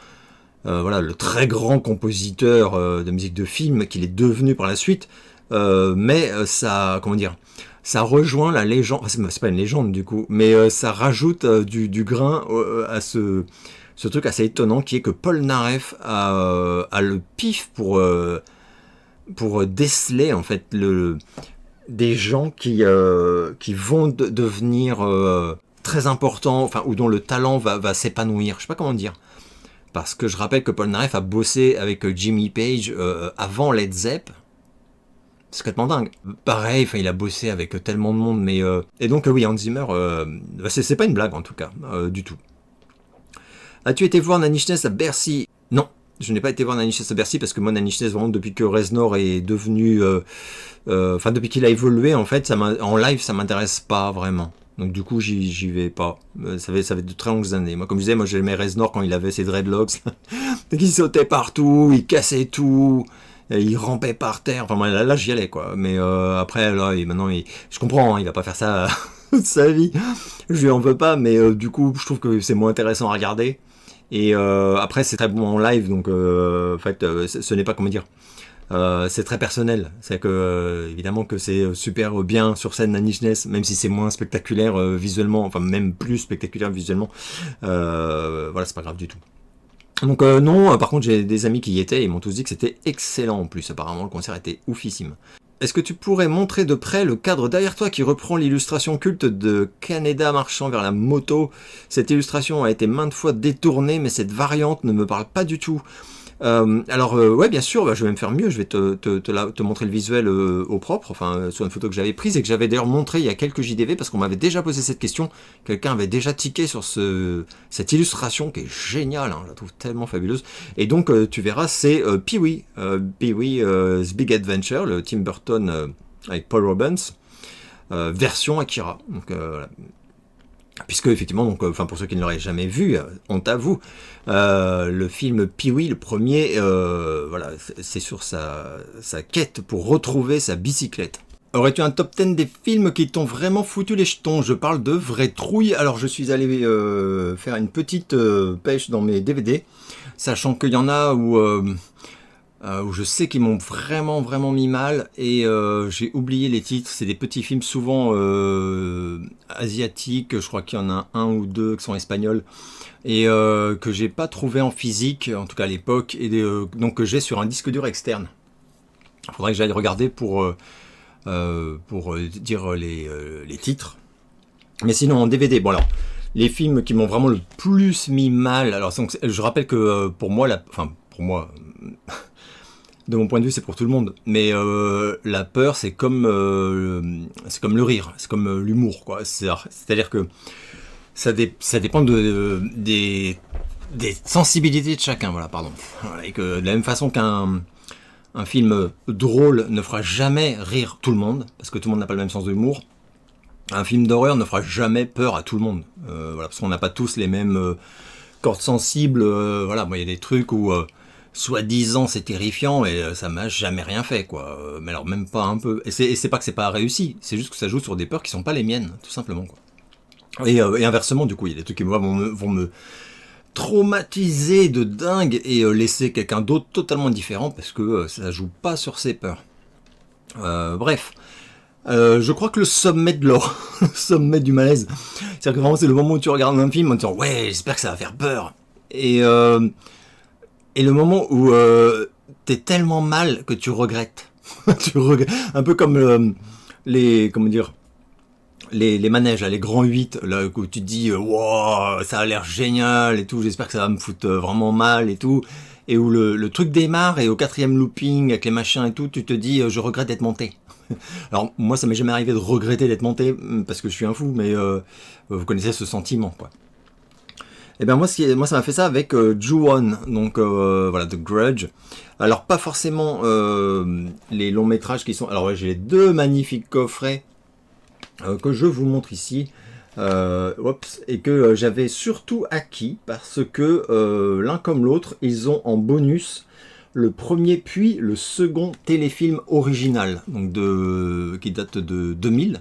voilà, le très grand compositeur de musique de film qu'il est devenu par la suite, mais ça, comment dire, ça rejoint la légende, enfin, c'est pas une légende du coup, mais ça rajoute du grain à ce ce truc assez étonnant qui est que Paul Naref a le pif pour déceler en fait des gens qui vont devenir très importants, enfin, ou dont le talent va s'épanouir. Je sais pas comment dire. Parce que je rappelle que Paul Naref a bossé avec Jimmy Page avant Led Zepp. C'est complètement dingue. Pareil, il a bossé avec tellement de monde, mais... Et donc, oui, Hans Zimmer, c'est pas une blague, en tout cas, du tout. As-tu été voir Nine Inch Nails à Bercy? Non, je n'ai pas été voir Nine Inch Nails à Bercy, parce que moi, Nine Inch Nails, vraiment, depuis que Reznor est devenu... depuis qu'il a évolué, en fait, en live, ça m'intéresse pas vraiment. Donc du coup, j'y vais pas. Ça fait de très longues années. Moi, comme je disais, j'aimais Reznor quand il avait ses dreadlocks. Donc il sautait partout, il cassait tout, il rampait par terre. Enfin, là j'y allais, quoi. Mais après, là, maintenant, je comprends, hein, il va pas faire ça toute sa vie. Je lui en veux pas, mais du coup, je trouve que c'est moins intéressant à regarder. Et après, c'est très bon en live, donc en fait, ce n'est pas, comment dire... c'est très personnel, c'est que évidemment que c'est super bien sur scène Nine Inch Nails, même si c'est moins spectaculaire visuellement, enfin même plus spectaculaire visuellement, voilà, c'est pas grave du tout. Donc non, par contre j'ai des amis qui y étaient et ils m'ont tous dit que c'était excellent en plus, apparemment le concert était oufissime. Est-ce que tu pourrais montrer de près le cadre derrière toi qui reprend l'illustration culte de Kaneda marchant vers la moto? Cette illustration a été maintes fois détournée, mais cette variante ne me parle pas du tout. Ouais, bien sûr, je vais même faire mieux, je vais te montrer le visuel au propre, enfin sur une photo que j'avais prise et que j'avais d'ailleurs montré il y a quelques JDV parce qu'on m'avait déjà posé cette question, quelqu'un avait déjà tiqué sur cette illustration qui est géniale, hein, je la trouve tellement fabuleuse, et donc tu verras, c'est Pee-wee's Big Adventure, le Tim Burton avec Paul Robbins, version Akira, donc voilà. Puisque effectivement, donc, pour ceux qui ne l'auraient jamais vu, honte à vous, le film Pee-wee, le premier, voilà, c'est sur sa quête pour retrouver sa bicyclette. Aurais-tu un top 10 des films qui t'ont vraiment foutu les jetons? Je parle de vraies trouilles. Alors je suis allé faire une petite pêche dans mes DVD, sachant qu'il y en a où je sais qu'ils m'ont vraiment mis mal et j'ai oublié les titres. C'est des petits films souvent asiatiques, je crois qu'il y en a un ou deux qui sont espagnols et que j'ai pas trouvé en physique, en tout cas à l'époque, et donc que j'ai sur un disque dur externe. Il faudrait que j'aille regarder pour dire les titres. Mais sinon en DVD, bon alors, les films qui m'ont vraiment le plus mis mal, alors donc, je rappelle que pour moi, de mon point de vue, c'est pour tout le monde. Mais la peur, c'est comme le rire, c'est comme l'humour, quoi. C'est-à-dire que ça dépend des sensibilités de chacun, voilà, pardon. Voilà, et que de la même façon qu'un film drôle ne fera jamais rire tout le monde, parce que tout le monde n'a pas le même sens de l'humour, un film d'horreur ne fera jamais peur à tout le monde. Voilà, parce qu'on n'a pas tous les mêmes cordes sensibles. Voilà, moi, il y a des trucs où... soi-disant c'est terrifiant et ça m'a jamais rien fait, quoi. Mais alors même pas un peu. Et c'est pas que c'est pas réussi, c'est juste que ça joue sur des peurs qui sont pas les miennes, tout simplement, quoi. Et inversement, du coup, il y a des trucs qui vont me traumatiser de dingue et laisser quelqu'un d'autre totalement différent parce que ça joue pas sur ses peurs. Bref. Je crois que le sommet de l'or, le sommet du malaise, c'est-à-dire que vraiment c'est le moment où tu regardes un film en disant ouais, j'espère que ça va faire peur. Et le moment où t'es tellement mal que tu regrettes. Un peu comme comment dire, les manèges, là, les grands 8, là, où tu te dis wow, ça a l'air génial et tout, j'espère que ça va me foutre vraiment mal et tout. Et où le truc démarre et au 4e looping avec les machins et tout, tu te dis je regrette d'être monté. Alors moi ça m'est jamais arrivé de regretter d'être monté parce que je suis un fou, mais vous connaissez ce sentiment, quoi. Et ben moi ça m'a fait ça avec Ju-On, donc voilà, The Grudge. Alors pas forcément les longs métrages qui sont... Alors ouais, j'ai les deux magnifiques coffrets que je vous montre ici, et que j'avais surtout acquis parce que l'un comme l'autre, ils ont en bonus le premier puis le second téléfilm original, donc qui date de 2000.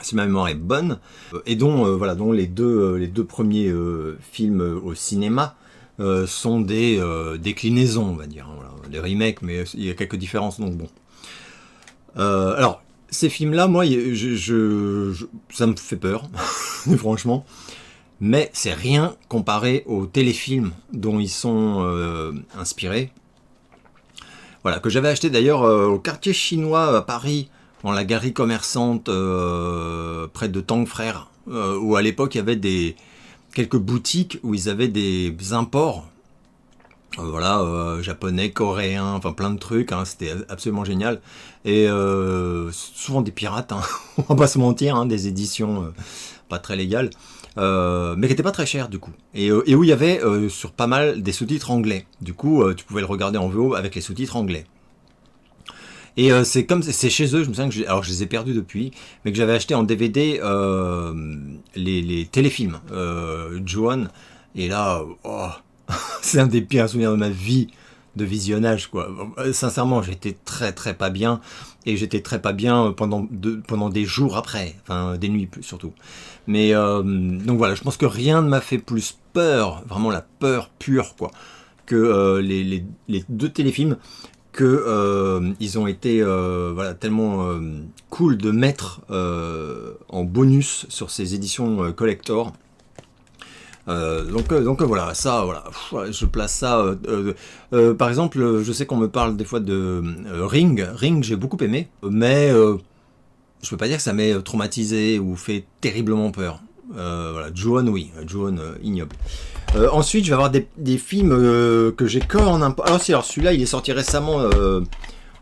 Si ma mémoire est bonne, et dont les deux premiers films au cinéma sont des déclinaisons, on va dire, hein, voilà, des remakes, mais il y a quelques différences, donc bon. Alors, ces films-là, moi, ça me fait peur, franchement. mais c'est rien comparé aux téléfilms dont ils sont inspirés. Voilà, que j'avais acheté d'ailleurs au quartier chinois à Paris, dans la galerie commerçante près de Tang Frères, où à l'époque il y avait quelques boutiques où ils avaient des imports, japonais, coréens, enfin plein de trucs, hein, c'était absolument génial. Et souvent des pirates, hein, on va pas se mentir, hein, des éditions pas très légales, mais qui n'étaient pas très chères du coup. Et où il y avait sur pas mal des sous-titres anglais. Du coup, tu pouvais le regarder en VO avec les sous-titres anglais. Et c'est chez eux, je me souviens que alors je les ai perdus depuis, mais que j'avais acheté en DVD les téléfilms Ju-On. Et là, c'est un des pires souvenirs de ma vie de visionnage, quoi. Sincèrement, j'étais très très pas bien, et j'étais très pas bien pendant des jours après, enfin des nuits surtout. Mais donc voilà, je pense que rien ne m'a fait plus peur, vraiment la peur pure, quoi, que les deux téléfilms que ils ont été tellement cool de mettre en bonus sur ces éditions collector. Donc voilà, ça, voilà, je place ça. Par exemple, je sais qu'on me parle des fois de Ring. Ring, j'ai beaucoup aimé, mais je peux pas dire que ça m'ait traumatisé ou fait terriblement peur. Voilà, Ju-On, oui, Ju-On, ignoble. Ensuite, je vais avoir des films que j'ai que en import. Alors celui-là, il est sorti récemment.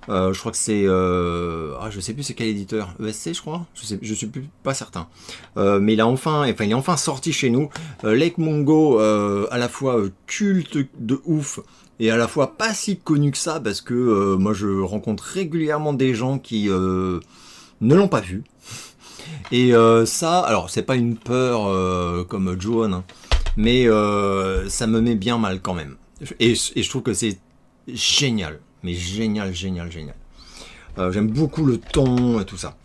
Je crois que c'est, je sais plus c'est quel éditeur, ESC je crois, je suis plus pas certain. Mais il est enfin sorti chez nous. Lake Mungo, à la fois culte de ouf et à la fois pas si connu que ça parce que moi je rencontre régulièrement des gens qui ne l'ont pas vu. Et ça, alors c'est pas une peur comme Ju-On, hein, mais ça me met bien mal quand même. Et je trouve que c'est génial. Mais génial. J'aime beaucoup le ton et tout ça.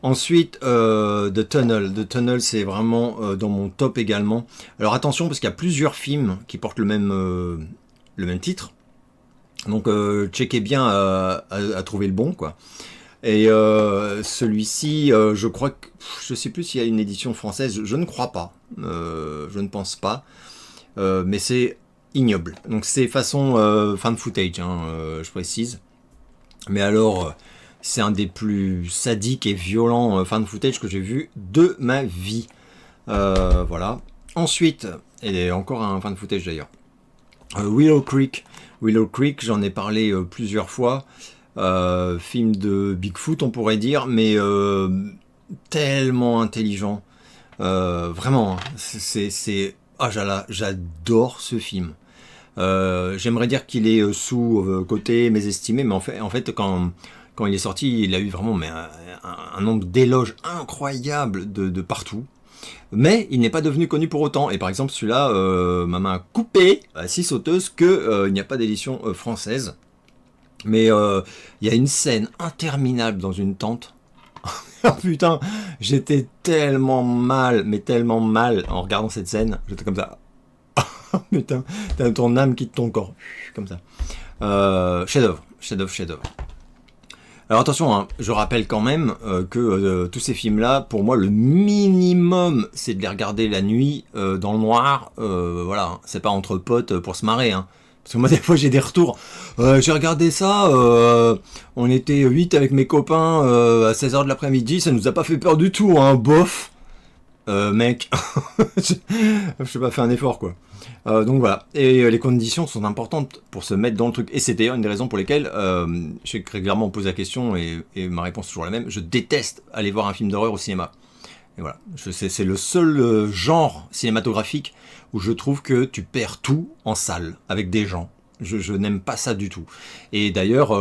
Ensuite, The Tunnel. The Tunnel, c'est vraiment dans mon top également. Alors attention, parce qu'il y a plusieurs films qui portent le même titre. Donc checkez bien à trouver le bon, quoi. Et celui-ci, je crois que... Je sais plus s'il y a une édition française. Je ne crois pas. Je ne pense pas. Mais c'est ignoble. Donc c'est façon fan footage, hein, je précise. Mais alors, c'est un des plus sadiques et violents fan footage que j'ai vu de ma vie. Voilà. Ensuite, et encore un fan footage d'ailleurs. Willow Creek. Willow Creek, j'en ai parlé plusieurs fois. Film de Bigfoot, on pourrait dire, mais tellement intelligent. Vraiment, c'est... j'adore ce film. J'aimerais dire qu'il est sous-coté, mésestimé, mais en fait quand il est sorti, il a eu vraiment un nombre d'éloges incroyables de partout. Mais il n'est pas devenu connu pour autant. Et par exemple, celui-là m'a main coupée, si sauteuse, que il n'y a pas d'édition française. Mais il y a une scène interminable dans une tente. Oh putain, j'étais tellement mal en regardant cette scène. J'étais comme ça. Putain, t'as ton âme quitte ton corps. Comme ça. Chef-d'œuvre. Alors attention, hein, je rappelle quand même que tous ces films-là, pour moi, le minimum, c'est de les regarder la nuit, dans le noir. Voilà, hein, c'est pas entre potes pour se marrer. Hein. Parce que moi, des fois, j'ai des retours. J'ai regardé ça, on était 8 avec mes copains à 16h de l'après-midi, ça nous a pas fait peur du tout, hein, bof. Mec, je pas fait un effort, quoi. Donc voilà, et les conditions sont importantes pour se mettre dans le truc. Et c'est d'ailleurs une des raisons pour lesquelles j'ai régulièrement posé la question, et ma réponse est toujours la même, je déteste aller voir un film d'horreur au cinéma. Et voilà, c'est le seul genre cinématographique où je trouve que tu perds tout en salle, avec des gens. Je n'aime pas ça du tout. Et d'ailleurs,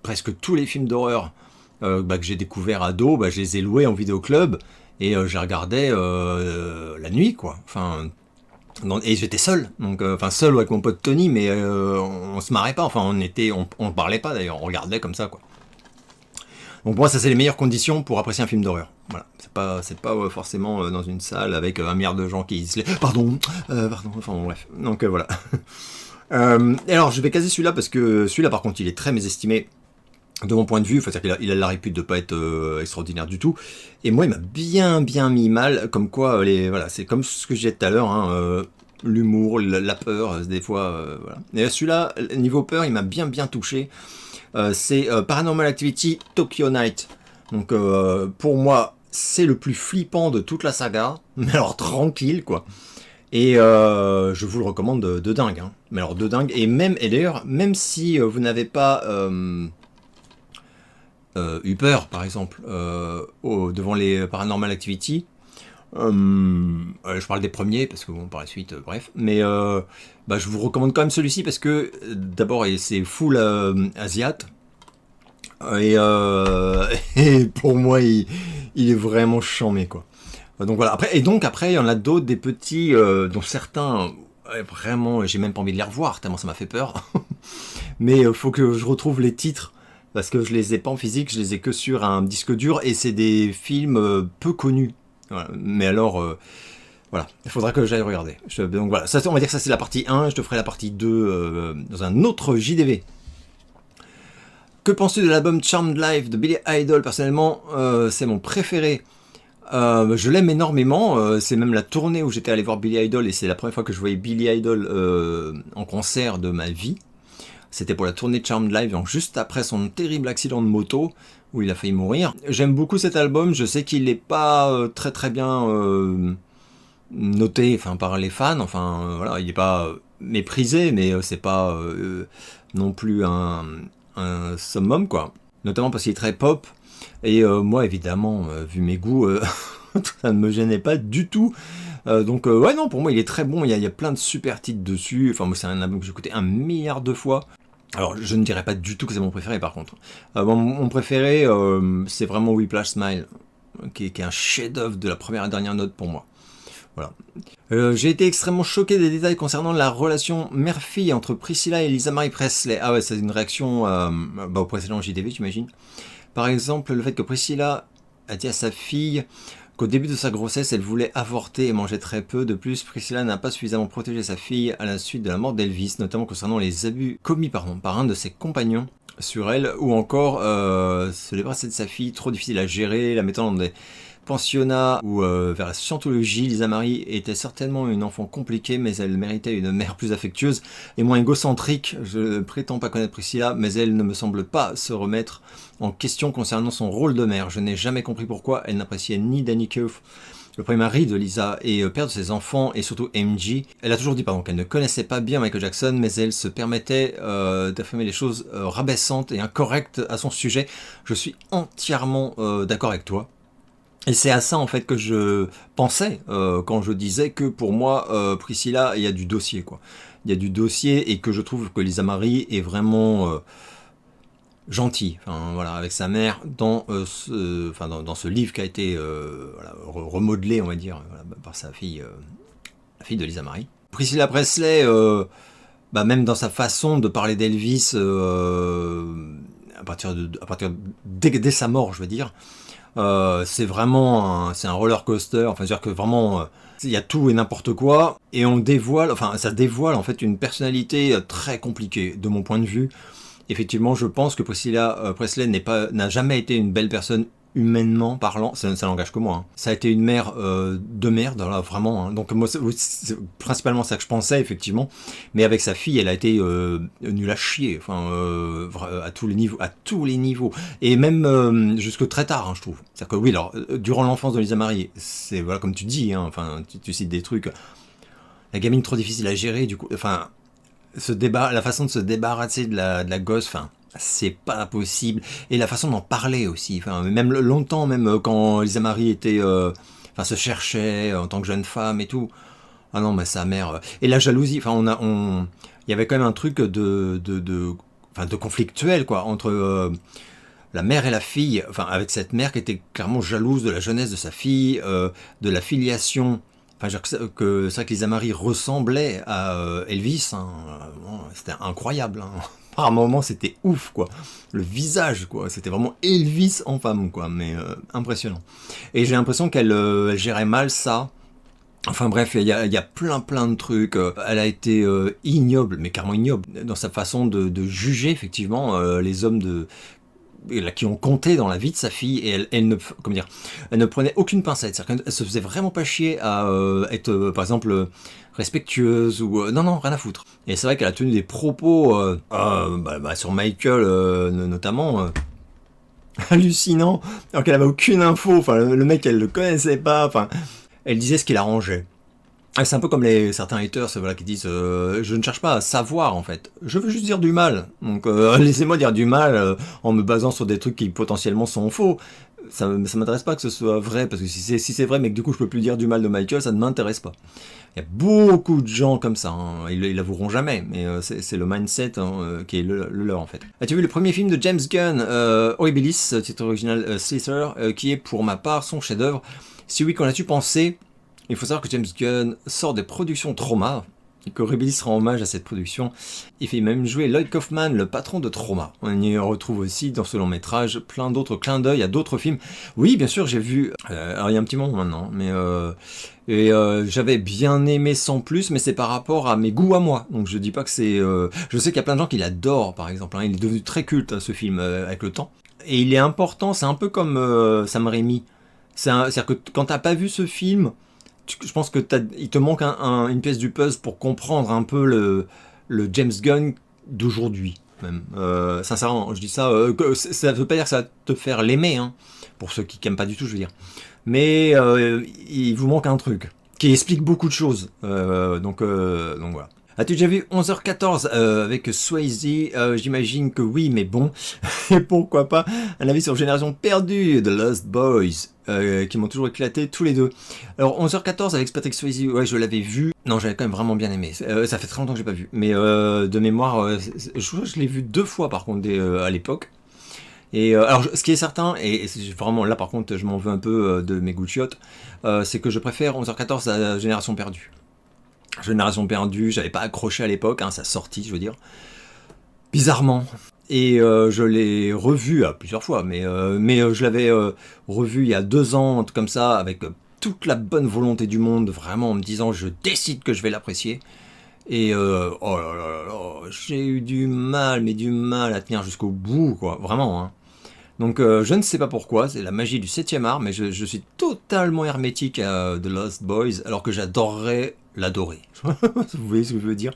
presque tous les films d'horreur que j'ai découvert ado, je les ai loués en vidéoclub, et je les regardais la nuit, quoi. Enfin... et j'étais seul, donc seul avec mon pote Tony, mais on se marrait pas, on parlait pas d'ailleurs, on regardait comme ça, quoi. Donc moi, ça c'est les meilleures conditions pour apprécier un film d'horreur. Voilà, c'est pas forcément dans une salle avec un milliard de gens qui se pardon, enfin bon, bref. Donc voilà. Et alors je vais caser celui-là parce que celui-là par contre il est très mésestimé. de mon point de vue, c'est-à-dire qu'il a la répute de pas être extraordinaire du tout. Et moi, il m'a bien mis mal, comme quoi, voilà, c'est comme ce que je disais tout à l'heure, hein, l'humour, la peur, des fois, voilà. Et celui-là, niveau peur, il m'a bien touché. C'est Paranormal Activity Tokyo Night. Donc, pour moi, c'est le plus flippant de toute la saga, mais alors tranquille, quoi. Et je vous le recommande de dingue, hein. Mais alors de dingue. Et d'ailleurs, même si vous n'avez pas eu peur, par exemple, devant les Paranormal Activity, je parle des premiers, parce que bon, par la suite, bref. Mais je vous recommande quand même celui-ci, parce que d'abord, c'est full asiat. Et, et pour moi, il est vraiment charmé, quoi. Donc voilà. Après, il y en a d'autres, des petits, dont certains, vraiment, j'ai même pas envie de les revoir, tellement ça m'a fait peur. Mais faut que je retrouve les titres, parce que je les ai pas en physique, je les ai que sur un disque dur, et c'est des films peu connus. Voilà. Mais alors, voilà, il faudra que j'aille regarder. Donc voilà, ça, on va dire que ça c'est la partie 1, je te ferai la partie 2 dans un autre JDV. Que penses-tu de l'album Charmed Life de Billy Idol? Personnellement, c'est mon préféré. Je l'aime énormément, c'est même la tournée où j'étais allé voir Billy Idol, et c'est la première fois que je voyais Billy Idol en concert de ma vie. C'était pour la tournée de Charmed Live, donc juste après son terrible accident de moto, où il a failli mourir. J'aime beaucoup cet album, je sais qu'il n'est pas très bien noté par les fans, voilà, il n'est pas méprisé, mais c'est pas non plus un summum, quoi. Notamment parce qu'il est très pop, et moi, évidemment, vu mes goûts, ça ne me gênait pas du tout. Donc ouais, non, pour moi il est très bon, il y a plein de super titres dessus, moi c'est un album que j'ai écouté 1 milliard de fois. Alors je ne dirais pas du tout que c'est mon préféré, par contre. Mon préféré, c'est vraiment Whiplash Smile, qui est un chef-d'œuvre de la première et dernière note pour moi. Voilà. J'ai été extrêmement choqué des détails concernant la relation mère-fille entre Priscilla et Lisa Marie Presley. Ah ouais, c'est une réaction au précédent JDV, j'imagine. Par exemple, le fait que Priscilla a dit à sa fille qu'au début de sa grossesse, elle voulait avorter et manger très peu. De plus, Priscilla n'a pas suffisamment protégé sa fille à la suite de la mort d'Elvis, notamment concernant les abus commis par un de ses compagnons sur elle, ou encore se débarrasser de sa fille, trop difficile à gérer, la mettant dans des pensionnats ou vers la scientologie. Lisa Marie était certainement une enfant compliquée, mais elle méritait une mère plus affectueuse et moins égocentrique. Je ne prétends pas connaître Priscilla, mais elle ne me semble pas se remettre en question concernant son rôle de mère. Je n'ai jamais compris pourquoi elle n'appréciait ni Danny Kauf, le premier mari de Lisa et père de ses enfants, et surtout MJ. Elle a toujours dit qu'elle ne connaissait pas bien Michael Jackson, mais elle se permettait d'affirmer les choses rabaissantes et incorrectes à son sujet. Je suis entièrement d'accord avec toi. Et c'est à ça en fait que je pensais quand je disais que pour moi Priscilla, il y a du dossier, quoi. Il y a du dossier, et que je trouve que Lisa Marie est vraiment gentille, voilà, avec sa mère dans ce livre qui a été remodelé, on va dire, par sa fille, la fille de Lisa Marie. Priscilla Presley, même dans sa façon de parler d'Elvis, dès sa mort, je veux dire. C'est vraiment c'est un roller coaster, c'est-à-dire que vraiment il y a tout et n'importe quoi, et ça dévoile en fait une personnalité très compliquée de mon point de vue. Effectivement, je pense que Priscilla Presley n'a jamais été une belle personne humainement parlant, ça n'engage que moi, hein. Ça a été une mère de merde, là, vraiment, hein. Donc moi, c'est principalement ça que je pensais, effectivement. Mais avec sa fille, elle a été nulle à chier, à tous les niveaux, et même jusque très tard, hein, je trouve. C'est-à-dire que oui, alors durant l'enfance de Lisa Marie, c'est voilà, comme tu dis, hein, tu cites des trucs, la gamine trop difficile à gérer, du coup, la façon de se débarrasser de la gosse, c'est pas possible. Et la façon d'en parler aussi, même longtemps, même quand Lisa Marie était, se cherchait en tant que jeune femme et tout. Ah non, mais sa mère. Et la jalousie, il y avait quand même un truc de conflictuel, quoi, entre la mère et la fille, avec cette mère qui était clairement jalouse de la jeunesse de sa fille, de la filiation. C'est vrai que Lisa Marie ressemblait à Elvis, hein. C'était incroyable, hein. Par moments, c'était ouf, quoi. Le visage, quoi. C'était vraiment Elvis en femme, quoi. Mais impressionnant. Et j'ai l'impression qu'elle gérait mal ça. Bref, il y a plein de trucs. Elle a été ignoble, mais carrément ignoble, dans sa façon de juger, effectivement, les hommes qui ont compté dans la vie de sa fille, et elle ne, comment dire, elle ne prenait aucune pincette. C'est-à-dire qu'elle se faisait vraiment pas chier à être, par exemple, respectueuse ou non, rien à foutre. Et c'est vrai qu'elle a tenu des propos sur Michael notamment. Hallucinant, alors qu'elle avait aucune info, enfin le mec elle le connaissait pas, enfin elle disait ce qu'il arrangeait. C'est un peu comme certains haters voilà, qui disent je ne cherche pas à savoir en fait, je veux juste dire du mal, donc laissez-moi dire du mal en me basant sur des trucs qui potentiellement sont faux. Ça m'intéresse pas que ce soit vrai, parce que si c'est vrai mais que du coup je peux plus dire du mal de Michael, ça ne m'intéresse pas. Il y a beaucoup de gens comme ça, hein. Ils l'avoueront jamais, mais c'est le mindset qui est le leur en fait. As-tu vu le premier film de James Gunn, Horribilis, titre original Slither, qui est pour ma part son chef-d'œuvre? Si oui, qu'en as-tu pensé? Il faut savoir que James Gunn sort des productions Trauma, et que Horribilis rend hommage à cette production. Il fait même jouer Lloyd Kaufman, le patron de Trauma. On y retrouve aussi dans ce long métrage plein d'autres clins d'œil à d'autres films. Oui, bien sûr, j'ai vu, alors il y a un petit moment maintenant, mais j'avais bien aimé sans plus, mais c'est par rapport à mes goûts à moi. Donc je dis pas que c'est... je sais qu'il y a plein de gens qui l'adorent, par exemple. Hein. Il est devenu très culte, ce film, avec le temps. Et il est important, c'est un peu comme Sam Raimi. C'est-à-dire que quand t'as pas vu ce film, je pense que il te manque une pièce du puzzle pour comprendre un peu le James Gunn d'aujourd'hui. Même. Sincèrement, je dis ça, ça veut pas dire que ça va te faire l'aimer, hein, pour ceux qui n'aiment pas du tout, je veux dire. Mais il vous manque un truc qui explique beaucoup de choses. Donc voilà. As-tu déjà vu 11h14 avec Swayze? J'imagine que oui, mais bon. Et pourquoi pas un avis sur Génération Perdue de Lost Boys, qui m'ont toujours éclaté tous les deux. Alors 11h14 avec Patrick Swayze, ouais, je l'avais vu. Non, j'avais quand même vraiment bien aimé. Ça fait très longtemps que j'ai pas vu. Mais de mémoire, je l'ai vu 2 fois par contre à l'époque. Et alors, ce qui est certain, et c'est vraiment là par contre, je m'en veux un peu de mes goûts de chiottes, c'est que je préfère 11h14 à Génération Perdue. Génération Perdue, j'avais pas accroché à l'époque, hein, sa sortie, je veux dire. Bizarrement. Et je l'ai revu plusieurs fois, mais je l'avais revu il y a 2 ans, un truc comme ça, avec toute la bonne volonté du monde, vraiment en me disant je décide que je vais l'apprécier. Et oh là là là, j'ai eu du mal, mais du mal à tenir jusqu'au bout, quoi, vraiment. Hein. Donc je ne sais pas pourquoi, c'est la magie du 7e art, mais je suis totalement hermétique à The Lost Boys, alors que j'adorerais l'adorer. Vous voyez ce que je veux dire?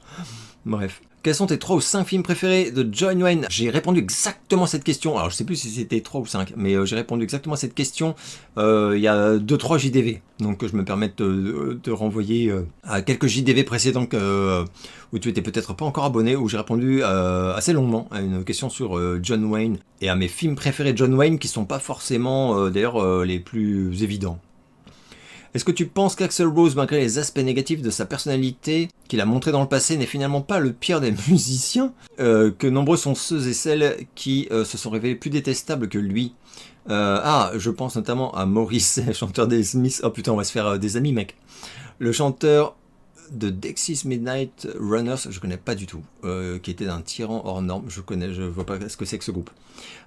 Bref. Quels sont tes 3 ou 5 films préférés de John Wayne? J'ai répondu exactement à cette question, alors je sais plus si c'était 3 ou 5, mais j'ai répondu exactement à cette question il y a 2-3 JDV, donc je me permets de te renvoyer à quelques JDV précédents où tu étais peut-être pas encore abonné, où j'ai répondu assez longuement à une question sur John Wayne et à mes films préférés de John Wayne qui sont pas forcément d'ailleurs les plus évidents. Est-ce que tu penses qu'Axl Rose, malgré les aspects négatifs de sa personnalité qu'il a montré dans le passé, n'est finalement pas le pire des musiciens, que nombreux sont ceux et celles qui se sont révélés plus détestables que lui? Je pense notamment à Maurice, chanteur des Smiths. Oh putain, on va se faire des amis, mec. Le chanteur de Dexys Midnight Runners, je connais pas du tout, qui était un tyran hors norme, je vois pas ce que c'est que ce groupe.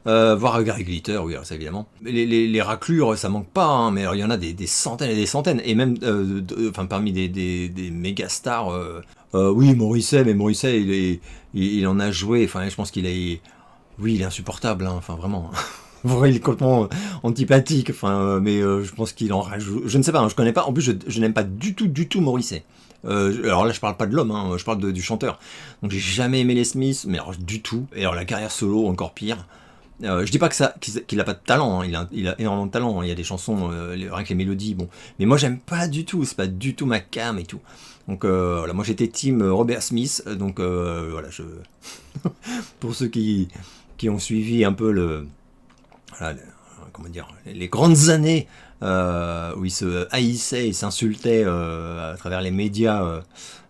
Voir Gary Glitter, oui, alors ça évidemment. Les raclures, ça manque pas, hein, mais alors il y en a des centaines et des centaines, et même parmi des méga stars. Oui, Morrissey, mais Morrissey, il en a joué, enfin je pense qu'il est. Oui, il est insupportable, hein, enfin vraiment. Il est complètement antipathique, enfin, mais je pense qu'il en rajoute. Je ne sais pas, hein, je connais pas. En plus, je n'aime pas du tout Morrissey. Alors là, je parle pas de l'homme, hein, je parle du chanteur. Donc j'ai jamais aimé les Smiths, mais alors du tout. Et alors la carrière solo, encore pire. Je dis pas qu'il a pas de talent, hein, il a énormément de talent. Hein, il y a des chansons, rien que les mélodies, bon. Mais moi, j'aime pas du tout. C'est pas du tout ma cam et tout. Donc voilà, moi j'étais team Robert Smith. Donc voilà, pour ceux qui ont suivi un peu voilà, comment dire, les grandes années où ils se haïssaient et s'insultaient à travers les médias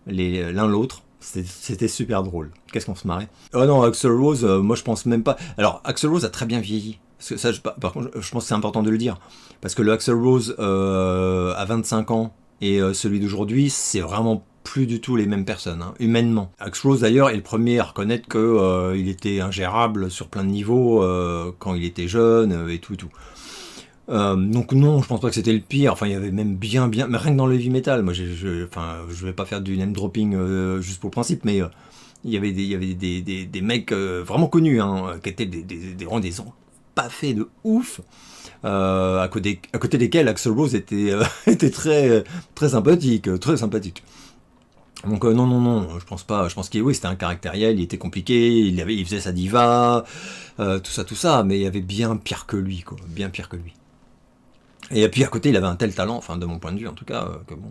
l'un l'autre. C'était super drôle. Qu'est-ce qu'on se marrait. Oh non, Axl Rose, moi je pense même pas. Alors, Axl Rose a très bien vieilli. Parce que ça, par contre, je pense que c'est important de le dire. Parce que le Axl Rose à 25 ans et celui d'aujourd'hui, c'est vraiment plus du tout les mêmes personnes, hein, humainement. Axl Rose d'ailleurs est le premier à reconnaître que il était ingérable sur plein de niveaux quand il était jeune et tout. Donc non, je pense pas que c'était le pire. Enfin, il y avait même bien, mais rien que dans le heavy metal. Moi, je vais pas faire du name dropping juste pour principe, mais il y avait des mecs vraiment connus, hein, qui étaient vraiment des pas fait de ouf. À côté desquels Axl Rose était, était très, très sympathique, très sympathique. Donc non, je pense pas. Je pense qu'il oui, c'était un caractériel, il était compliqué, il faisait sa diva, tout ça, mais il y avait bien pire que lui, quoi, bien pire que lui. Et puis à côté, il avait un tel talent, enfin de mon point de vue en tout cas, que bon.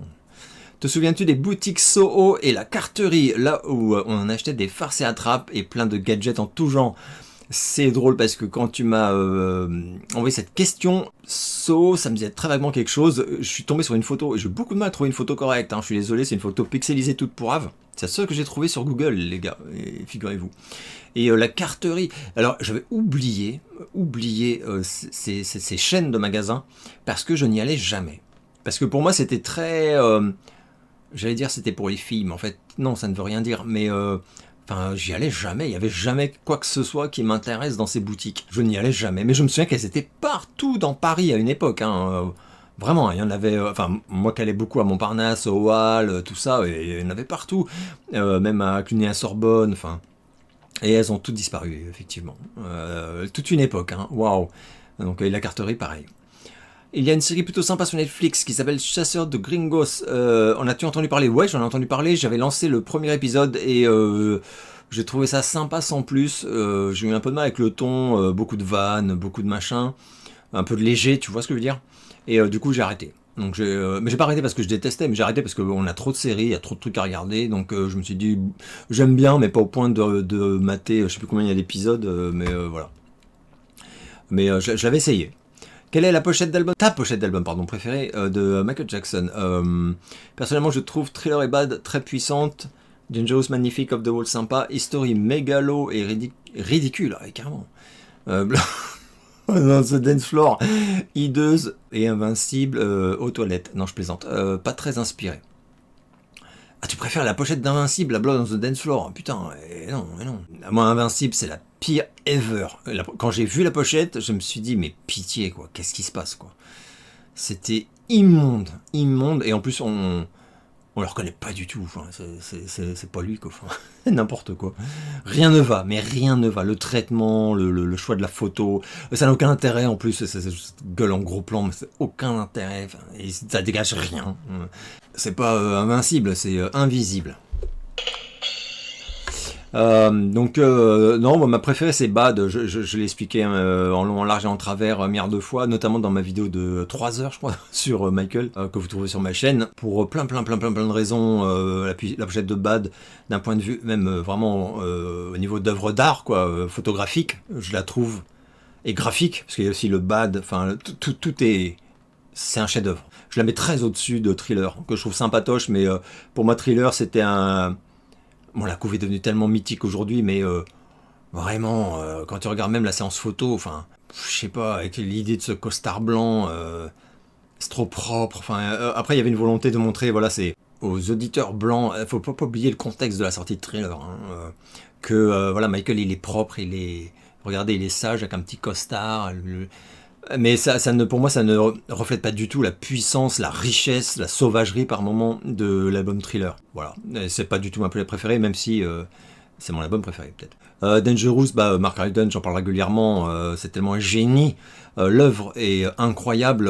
Te souviens-tu des boutiques Soho et la carterie, là où on achetait des farces et attrapes et plein de gadgets en tout genre? C'est drôle parce que quand tu m'as envoyé cette question, Soho, ça me disait très vaguement quelque chose. Je suis tombé sur une photo, j'ai beaucoup de mal à trouver une photo correcte, hein. Je suis désolé, c'est une photo pixelisée toute pourrave. C'est la seule que j'ai trouvée sur Google, les gars, figurez-vous. Et la carterie, alors j'avais oublié ces chaînes de magasins parce que je n'y allais jamais. Parce que pour moi c'était très... j'allais dire c'était pour les filles, mais en fait non, ça ne veut rien dire. Mais enfin, j'y allais jamais, il n'y avait jamais quoi que ce soit qui m'intéresse dans ces boutiques. Je n'y allais jamais, mais je me souviens qu'elles étaient partout dans Paris à une époque, hein. Vraiment, il y en avait, enfin, moi qui allais beaucoup à Montparnasse, au Halles, tout ça, et il y en avait partout, même à Cluny-à-Sorbonne, enfin. Et elles ont toutes disparu, effectivement. Toute une époque, hein. Waouh. Donc, et la carterie, pareil. Il y a une série plutôt sympa sur Netflix qui s'appelle Chasseurs de Gringos. En as-tu entendu parler? Ouais, j'en ai entendu parler. J'avais lancé le premier épisode et j'ai trouvé ça sympa sans plus. J'ai eu un peu de mal avec le ton, beaucoup de vannes, beaucoup de machins, un peu de léger, tu vois ce que je veux dire? Et du coup, j'ai arrêté. Donc mais j'ai pas arrêté parce que je détestais, mais j'ai arrêté parce qu'on a trop de séries, il y a trop de trucs à regarder. Donc je me suis dit, j'aime bien, mais pas au point de mater, je sais plus combien il y a d'épisodes, mais voilà. Mais je l'avais essayé. Quelle est la pochette d'album, ta pochette d'album, pardon, préférée de Michael Jackson? Personnellement, je trouve Thriller et Bad très puissante, Dangerous Magnifique, Of the Wall sympa, History mégalo et ridicule, carrément. Dans ce dance floor, hideuse et invincible aux toilettes. Non, je plaisante. Pas très inspiré. Ah, tu préfères la pochette d'Invincible à Blood on the Dance Floor? Putain, non. Moi, Invincible, c'est la pire ever. Quand j'ai vu la pochette, je me suis dit, mais pitié, quoi. Qu'est-ce qui se passe, quoi? C'était immonde. Et en plus, on le reconnaît pas du tout. Enfin, c'est pas lui, quoi. Enfin, n'importe quoi. Rien ne va, mais rien ne va. Le traitement, le choix de la photo, ça n'a aucun intérêt. En plus, ça gueule en gros plan, mais ça n'a aucun intérêt. Enfin, et ça dégage rien. C'est pas invincible, c'est invisible. Non, moi, ma préférée c'est Bad, je l'ai expliqué en long, en large et en travers milliards de fois, notamment dans ma vidéo de 3 heures je crois sur Michael, que vous trouvez sur ma chaîne, pour plein de raisons. La pochette de Bad, d'un point de vue même vraiment au niveau d'œuvre d'art, quoi, photographique, je la trouve, et graphique, parce qu'il y a aussi le Bad, enfin tout est... C'est un chef-d'œuvre. Je la mets très au-dessus de Thriller, que je trouve sympatoche, mais pour moi Thriller c'était un... Bon, la couve est devenue tellement mythique aujourd'hui, mais vraiment, quand tu regardes même la séance photo, enfin, je sais pas, avec l'idée de ce costard blanc, c'est trop propre. Enfin, après, il y avait une volonté de montrer, voilà, c'est aux auditeurs blancs, faut pas oublier le contexte de la sortie de Thriller, hein, que voilà, Michael, il est propre, regardez, il est sage avec un petit costard. Mais pour moi, ça ne reflète pas du tout la puissance, la richesse, la sauvagerie par moment de l'album Thriller. Voilà, c'est pas du tout ma playlist préférée, même si c'est mon album préféré peut-être. Dangerous, Mark Ryden, j'en parle régulièrement, c'est tellement un génie. L'œuvre est incroyable,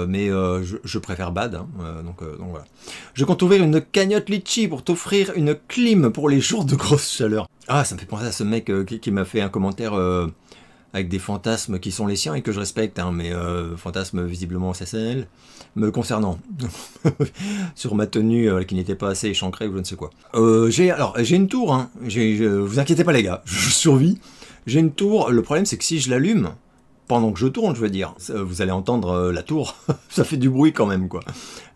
mais je préfère Bad, hein, donc voilà. Je compte ouvrir une cagnotte Litchi pour t'offrir une clim pour les jours de grosse chaleur. Ah, ça me fait penser à ce mec qui m'a fait un commentaire... avec des fantasmes qui sont les siens et que je respecte, hein, mais fantasmes visiblement obsessionnels me concernant, sur ma tenue qui n'était pas assez échancrée ou je ne sais quoi. J'ai une tour, hein. Vous inquiétez pas les gars, je survis. J'ai une tour, le problème c'est que si je l'allume, pendant que je tourne, je veux dire, vous allez entendre la tour, ça fait du bruit quand même, quoi.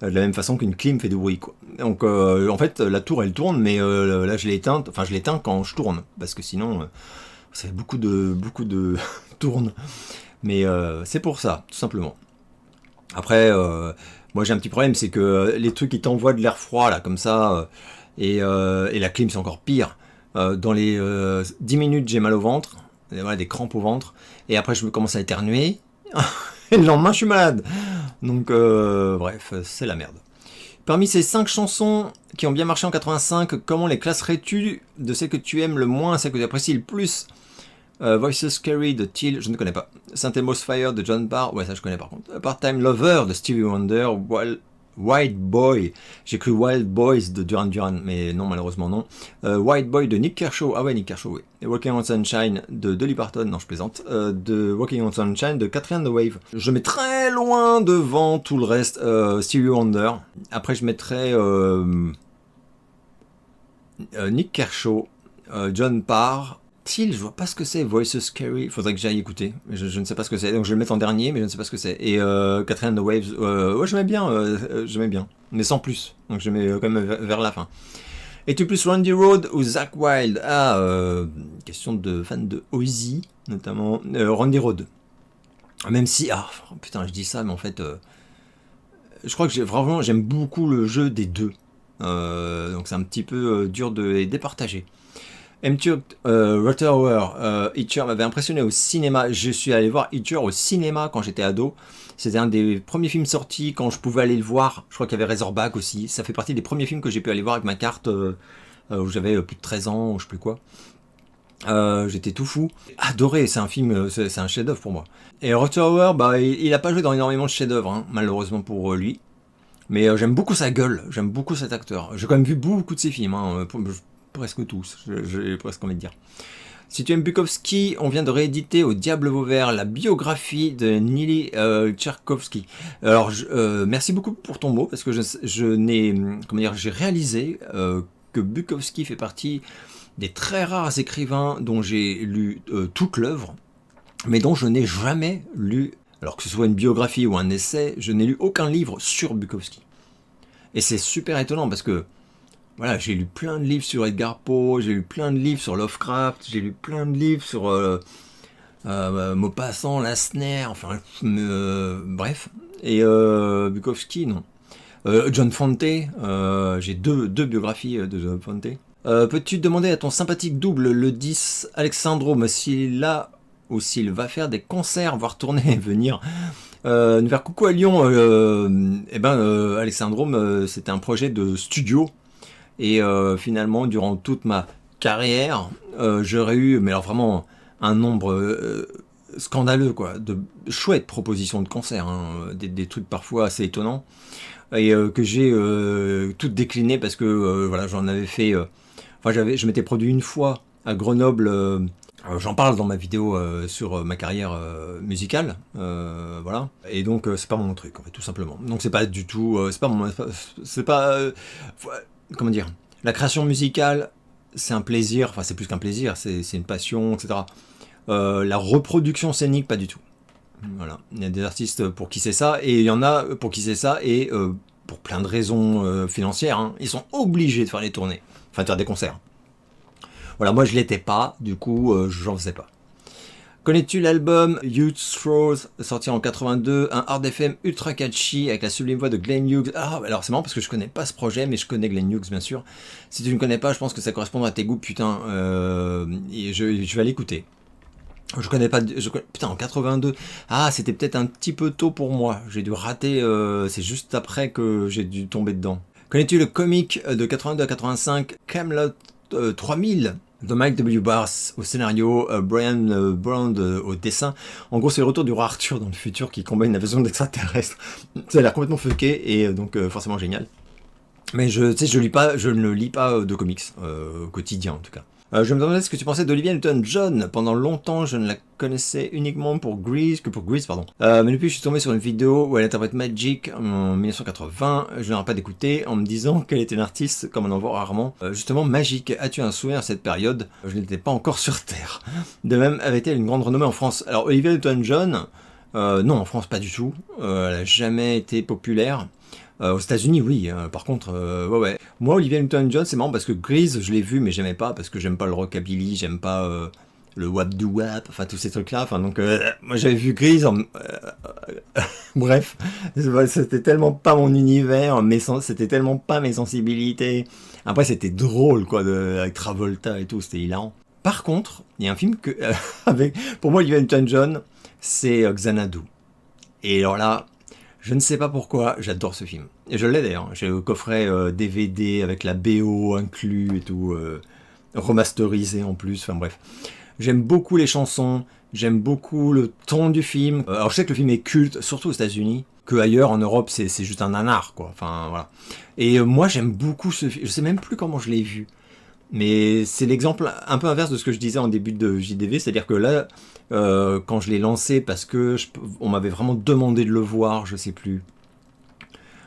De la même façon qu'une clim fait du bruit, quoi. Donc en fait, la tour elle tourne, mais là je l'éteins quand je tourne, parce que sinon... ça fait beaucoup de tournes, mais c'est pour ça, tout simplement. Après, moi j'ai un petit problème, c'est que les trucs qui t'envoient de l'air froid, là, comme ça, et la clim c'est encore pire. Dans les 10 minutes, j'ai mal au ventre, voilà, des crampes au ventre, et après je me commence à éternuer, et le lendemain je suis malade. Donc bref, c'est la merde. Parmi ces 5 chansons qui ont bien marché en 85, comment les classerais-tu de celles que tu aimes le moins, celles que tu apprécies le plus? Voices Scary de Till, je ne connais pas. Synthemos Fire de John Parr, ouais ça je connais par contre. Part-Time Lover de Stevie Wonder, White Boy, j'ai cru Wild Boys de Duran Duran, mais non malheureusement non. White Boy de Nick Kershaw, ah ouais Nick Kershaw oui. Et Walking on Sunshine de Dolly Parton, non je plaisante, de Walking on Sunshine de Catherine the Wave. Je mets très loin devant tout le reste, Stevie Wonder. Après je mettrais Nick Kershaw, John Parr. Je vois pas ce que c'est, Voices Scary, faudrait que j'aille écouter, je ne sais pas ce que c'est, donc je vais le mettre en dernier, mais je ne sais pas ce que c'est. Et Catherine the Waves, ouais j'aimais bien, mais sans plus, donc je mets quand même vers la fin. Es-tu plus Randy Rhoads ou Zakk Wylde? Question de fan de Ozzy, notamment, Randy Rhoads. Même si, putain je dis ça, mais en fait, je crois que j'aime beaucoup le jeu des deux, donc c'est un petit peu dur de les départager. Rotorua, Hitcher m'avait impressionné au cinéma. Je suis allé voir Hitcher au cinéma quand j'étais ado. C'était un des premiers films sortis quand je pouvais aller le voir. Je crois qu'il y avait Razorback aussi. Ça fait partie des premiers films que j'ai pu aller voir avec ma carte où j'avais plus de 13 ans ou je sais plus quoi. J'étais tout fou. Adoré, c'est un film, c'est un chef-d'œuvre pour moi. Et Rotorua, il a pas joué dans énormément de chefs-d'œuvre, hein, malheureusement pour lui. Mais j'aime beaucoup sa gueule, j'aime beaucoup cet acteur. J'ai quand même vu beaucoup de ses films, hein, presque tous, j'ai presque envie de dire. Si tu aimes Bukowski, on vient de rééditer au Diable Vauvert la biographie de Nili Tcherkovsky. Alors, merci beaucoup pour ton mot, parce que j'ai réalisé que Bukowski fait partie des très rares écrivains dont j'ai lu toute l'œuvre, mais dont je n'ai jamais lu, alors que ce soit une biographie ou un essai, je n'ai lu aucun livre sur Bukowski. Et c'est super étonnant, parce que voilà, j'ai lu plein de livres sur Edgar Poe, j'ai lu plein de livres sur Lovecraft, j'ai lu plein de livres sur Maupassant, Lassner, enfin bref. Et Bukowski, non. John Fante, j'ai deux biographies de John Fante. Peux-tu demander à ton sympathique double, le 10 Alexandrome, s'il a ou s'il va faire des concerts, voire tourner et venir nous faire coucou à Lyon? Alexandrome, c'était un projet de studio. Et finalement, durant toute ma carrière, j'aurais eu, mais alors vraiment, un nombre scandaleux, quoi, de chouettes propositions de concerts, hein, des trucs parfois assez étonnants, et que j'ai toutes déclinées parce que voilà, j'en avais fait. Je m'étais produit une fois à Grenoble. J'en parle dans ma vidéo sur ma carrière musicale, voilà. Et donc c'est pas mon truc, en fait, tout simplement. Donc c'est pas du tout, comment dire, la création musicale, c'est un plaisir, enfin c'est plus qu'un plaisir, c'est une passion, etc. La reproduction scénique, pas du tout. Voilà, il y a des artistes pour qui c'est ça, et il y en a pour qui c'est ça, et pour plein de raisons financières, hein, ils sont obligés de faire les tournées, enfin de faire des concerts. Voilà, moi je l'étais pas, du coup j'en faisais pas. Connais-tu l'album Youth Throws, sorti en 82, un hard FM ultra catchy avec la sublime voix de Glenn Hughes? Alors c'est marrant parce que je connais pas ce projet, mais je connais Glenn Hughes bien sûr. Si tu ne connais pas, je pense que ça correspond à tes goûts, putain. Et je vais aller écouter. Je connais pas. Putain, en 82. C'était peut-être un petit peu tôt pour moi. J'ai dû rater. C'est juste après que j'ai dû tomber dedans. Connais-tu le comic de 82 à 85, Camelot 3000 de Mike W. Barth au scénario, Brian Brown au dessin? En gros, c'est le retour du roi Arthur dans le futur qui combat une invasion d'extraterrestres. Ça a l'air complètement fucké et donc forcément génial. Mais je ne lis pas de comics au quotidien en tout cas. Je me demandais ce que tu pensais d'Olivia Newton-John. Pendant longtemps, je ne la connaissais uniquement pour Grease, mais depuis, je suis tombé sur une vidéo où elle interprète Magic en 1980. Je n'arrête pas d'écouter en me disant qu'elle était une artiste comme on en voit rarement. Justement, Magic, as-tu un souvenir à cette période? Je n'étais pas encore sur Terre. De même, avait-elle une grande renommée en France? Alors, Olivia Newton-John, non, en France, pas du tout. Elle n'a jamais été populaire. Aux États-Unis, oui. Par contre, ouais. Moi, Olivia Newton-John, c'est marrant parce que Grease, je l'ai vu, mais j'aimais pas parce que j'aime pas le rockabilly, j'aime pas le wap-do-wap, enfin tous ces trucs-là. Enfin, donc, moi, j'avais vu Grease. Bref, c'était tellement pas mon univers, c'était tellement pas mes sensibilités. Après, c'était drôle, quoi, avec Travolta et tout, c'était hilarant. Par contre, il y a un film que, pour moi, Olivia Newton-John, c'est Xanadu. Et alors là, je ne sais pas pourquoi, j'adore ce film. Et je l'ai d'ailleurs, j'ai le coffret DVD avec la BO inclus et tout, remasterisé en plus, enfin bref. J'aime beaucoup les chansons, J'aime beaucoup le ton du film. Alors je sais que le film est culte, surtout aux États-Unis, que ailleurs en Europe c'est juste un nanar, quoi. Enfin voilà. Et moi j'aime beaucoup ce film. Je sais même plus comment je l'ai vu. Mais c'est l'exemple un peu inverse de ce que je disais en début de JDV, c'est-à-dire que là, quand je l'ai lancé, parce que on m'avait vraiment demandé de le voir, je sais plus,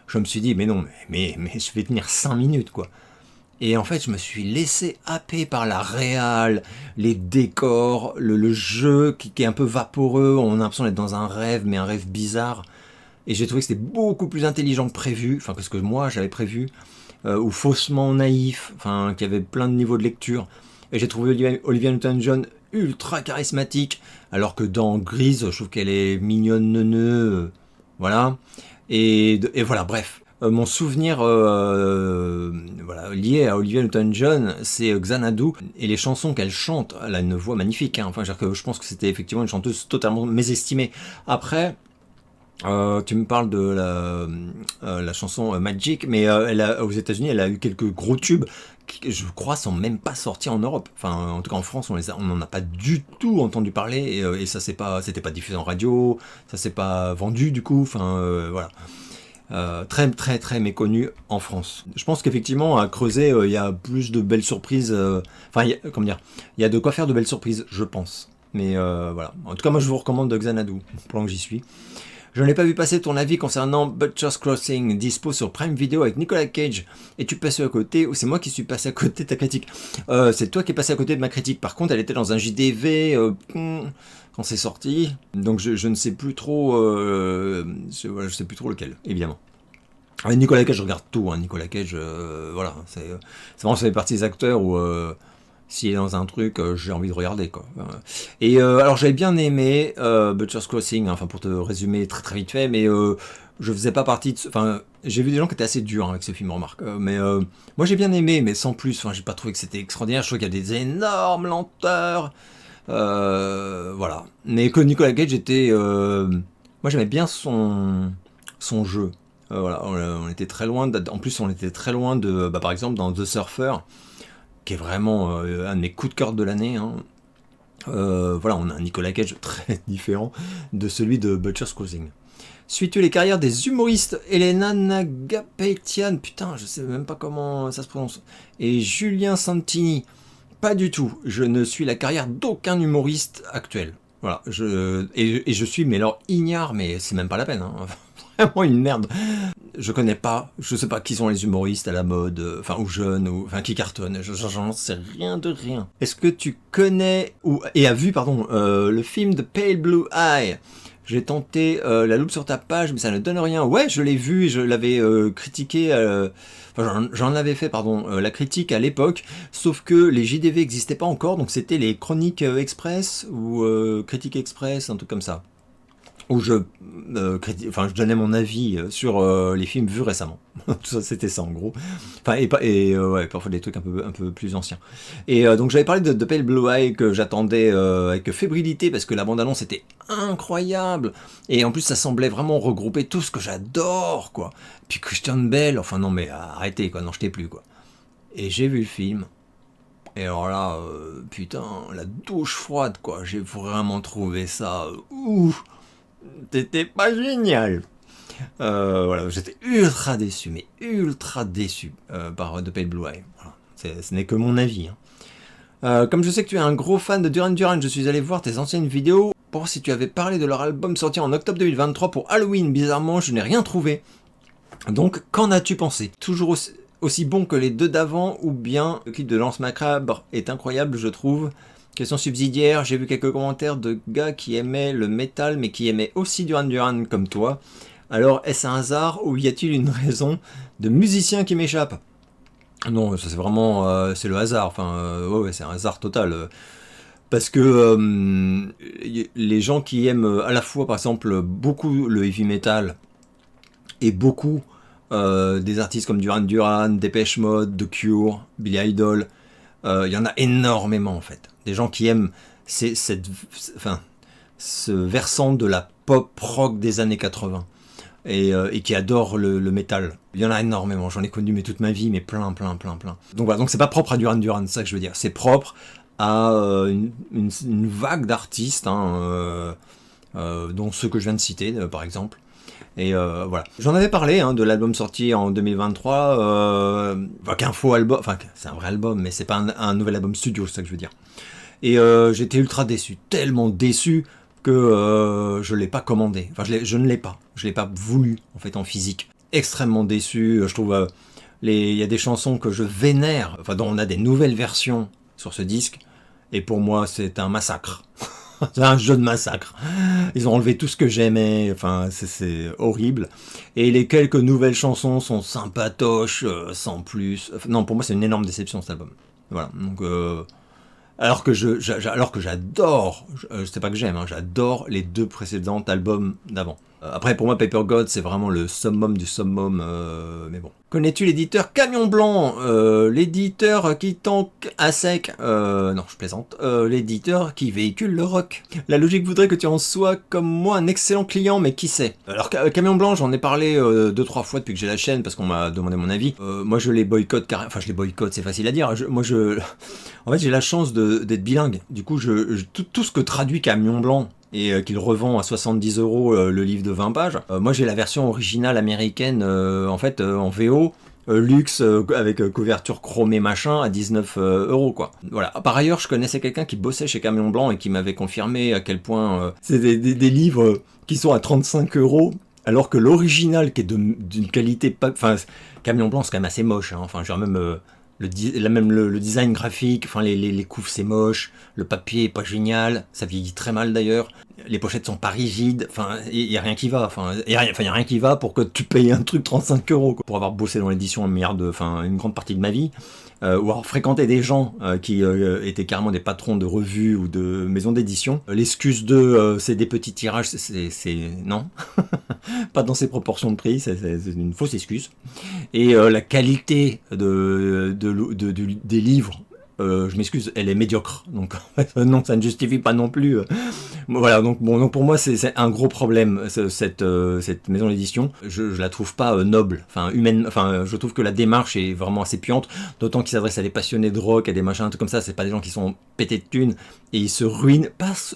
je me suis dit, mais non, mais je vais tenir 5 minutes, quoi. Et en fait, je me suis laissé happer par la réal, les décors, le jeu qui est un peu vaporeux, on a l'impression d'être dans un rêve, mais un rêve bizarre. Et j'ai trouvé que c'était beaucoup plus intelligent que prévu, enfin que ce que moi j'avais prévu, ou faussement naïf, enfin qui avait plein de niveaux de lecture. Et j'ai trouvé Olivia Newton-John ultra charismatique, alors que dans Grise, je trouve qu'elle est mignonne, neuneu, voilà. Et voilà, bref. Mon souvenir voilà, lié à Olivia Newton-John, c'est Xanadu, et les chansons qu'elle chante, elle a une voix magnifique, hein. Enfin, je pense que c'était effectivement une chanteuse totalement mésestimée. Après, tu me parles de la chanson Magic, mais aux États-Unis, elle a eu quelques gros tubes qui, je crois, sont même pas sortis en Europe. Enfin, en tout cas en France, on n'en a pas du tout entendu parler, et ça c'était pas diffusé en radio, ça s'est pas vendu du coup. Enfin, voilà. Très très très méconnu en France. Je pense qu'effectivement à Creuset il y a plus de belles surprises. Enfin, comment dire, il y a de quoi faire de belles surprises, je pense. Mais voilà. En tout cas, moi je vous recommande Xanadu, pendant que j'y suis. Je n'ai pas vu passer ton avis concernant Butcher's Crossing, dispo sur Prime Video avec Nicolas Cage. Es-tu passé à côté ou c'est moi qui suis passé à côté de ta critique? C'est toi qui es passé à côté de ma critique. Par contre, elle était dans un JDV quand c'est sorti. Donc je ne sais plus trop. Je sais plus trop lequel, évidemment. Avec Nicolas Cage, je regarde tout. Hein. Nicolas Cage, voilà. C'est vraiment, ça fait partie des acteurs où. S'il est dans un truc, j'ai envie de regarder, quoi. Et alors j'avais bien aimé Butcher's Crossing, hein, enfin pour te résumer très très vite fait, mais je faisais pas partie de... Enfin, j'ai vu des gens qui étaient assez durs avec ce film, remarque. Mais moi j'ai bien aimé, mais sans plus. Enfin, j'ai pas trouvé que c'était extraordinaire. Je trouve qu'il y a des énormes lenteurs. Voilà. Mais que Nicolas Cage était... moi j'aimais bien son jeu. Voilà, on était très loin... En plus, on était très loin de... par exemple, dans The Surfer, qui est vraiment un de mes coups de cœur de l'année. Hein. Voilà, on a un Nicolas Cage très différent de celui de Butcher's Crossing. Suis-tu les carrières des humoristes Elena Nagapetian, putain, je sais même pas comment ça se prononce, et Julien Santini? Pas du tout. Je ne suis la carrière d'aucun humoriste actuel. Voilà, et je suis, mais alors ignare, mais c'est même pas la peine. Hein. Vraiment une merde. Je connais pas, je sais pas qui sont les humoristes à la mode, enfin ou jeunes, ou enfin qui cartonnent, j'en sais rien de rien. Est-ce que tu connais, et as vu, pardon, le film The Pale Blue Eye? J'ai tenté la loupe sur ta page, mais ça ne donne rien. Ouais, je l'ai vu et je l'avais critiqué, enfin j'en avais fait, pardon, la critique à l'époque, sauf que les JDV n'existaient pas encore, donc c'était les Chroniques Express, ou Critiques Express, un truc comme ça. Où je donnais mon avis sur les films vus récemment. Tout ça, c'était ça en gros. Enfin, ouais, parfois des trucs un peu plus anciens. Et donc j'avais parlé de Pale Blue Eye que j'attendais avec fébrilité parce que la bande-annonce était incroyable. Et en plus, ça semblait vraiment regrouper tout ce que j'adore, quoi. Puis Christian Bale, enfin non mais arrêtez, quoi, n'en jetez plus, quoi. Et j'ai vu le film. Et alors là, putain, la douche froide, quoi. J'ai vraiment trouvé ça ouf. C'était pas génial. Voilà, j'étais ultra déçu, mais ultra déçu par The Pale Blue Eye. Voilà. Ce n'est que mon avis. Hein. Comme je sais que tu es un gros fan de Duran Duran, je suis allé voir tes anciennes vidéos pour voir si tu avais parlé de leur album sorti en octobre 2023 pour Halloween. Bizarrement, je n'ai rien trouvé. Donc, qu'en as-tu pensé? Toujours aussi bon que les deux d'avant, ou bien le clip de Lance Macabre est incroyable, je trouve. Question subsidiaire, j'ai vu quelques commentaires de gars qui aimaient le métal mais qui aimaient aussi Duran Duran comme toi. Alors est-ce un hasard ou y a-t-il une raison de musicien qui m'échappe? Non, ça c'est vraiment c'est le hasard, enfin ouais, c'est un hasard total. Parce que les gens qui aiment à la fois par exemple beaucoup le heavy metal et beaucoup des artistes comme Duran Duran, Depeche Mode, The Cure, Billy Idol, il y en a énormément en fait. Des gens qui aiment ce versant de la pop rock des années 80 et qui adorent le métal. Il y en a énormément, j'en ai connu mais toute ma vie, mais plein. Donc voilà, donc c'est pas propre à Duran Duran, c'est ça que je veux dire. C'est propre à une vague d'artistes, hein, dont ceux que je viens de citer, par exemple. Et voilà. J'en avais parlé de l'album sorti en 2023, qu'un faux album, enfin c'est un vrai album, mais c'est pas un nouvel album studio, c'est ça que je veux dire. Et j'étais ultra déçu, tellement déçu que je l'ai pas commandé. Enfin, je ne l'ai pas. Je l'ai pas voulu, en fait, en physique. Extrêmement déçu. Je trouve il y a des chansons que je vénère, enfin, dont on a des nouvelles versions sur ce disque. Et pour moi, c'est un massacre. C'est un jeu de massacre. Ils ont enlevé tout ce que j'aimais. Enfin, c'est horrible. Et les quelques nouvelles chansons sont sympatoches, sans plus. Enfin, non, pour moi, c'est une énorme déception, cet album. Voilà. Donc, alors que j'adore, c'est pas que j'aime, hein, j'adore les 2 précédents albums d'avant. Après, pour moi, Paper God, c'est vraiment le summum du summum, mais bon. Connais-tu l'éditeur Camion Blanc, l'éditeur qui tank à sec, non, je plaisante, l'éditeur qui véhicule le rock. La logique voudrait que tu en sois, comme moi, un excellent client, mais qui sait. Alors, Camion Blanc, j'en ai parlé 2-3 fois depuis que j'ai la chaîne, parce qu'on m'a demandé mon avis. Moi, je les boycotte, enfin, je les boycotte, c'est facile à dire. En fait, j'ai la chance d'être bilingue. Du coup, tout ce que traduit Camion Blanc, et qu'il revend à 70 € le livre de 20 pages. Moi j'ai la version originale américaine en fait en VO luxe avec couverture chromée machin à 19 € quoi. Voilà. Par ailleurs, je connaissais quelqu'un qui bossait chez Camion Blanc et qui m'avait confirmé à quel point c'est des livres qui sont à 35 € alors que l'original qui est d'une qualité pas, enfin Camion Blanc c'est quand même assez moche, hein. Enfin genre même le design graphique, enfin les couves c'est moche, le papier est pas génial, ça vieillit très mal d'ailleurs, les pochettes sont pas rigides, enfin il y a rien qui va, il y a rien qui va pour que tu payes un truc 35 € quoi. Pour avoir bossé dans l'édition une grande partie de ma vie, ou avoir fréquenté des gens qui étaient carrément des patrons de revues ou de maisons d'édition. L'excuse de c'est des petits tirages, c'est non, pas dans ces proportions de prix, c'est une fausse excuse. Et la qualité des livres, je m'excuse, elle est médiocre. Donc non, ça ne justifie pas non plus. Voilà, donc pour moi c'est un gros problème cette maison d'édition. Je la trouve pas noble, enfin humaine. Enfin, je trouve que la démarche est vraiment assez puante. D'autant qu'ils s'adressent à des passionnés de rock, à des machins, un truc comme ça. C'est pas des gens qui sont pétés de thunes et ils se ruinent.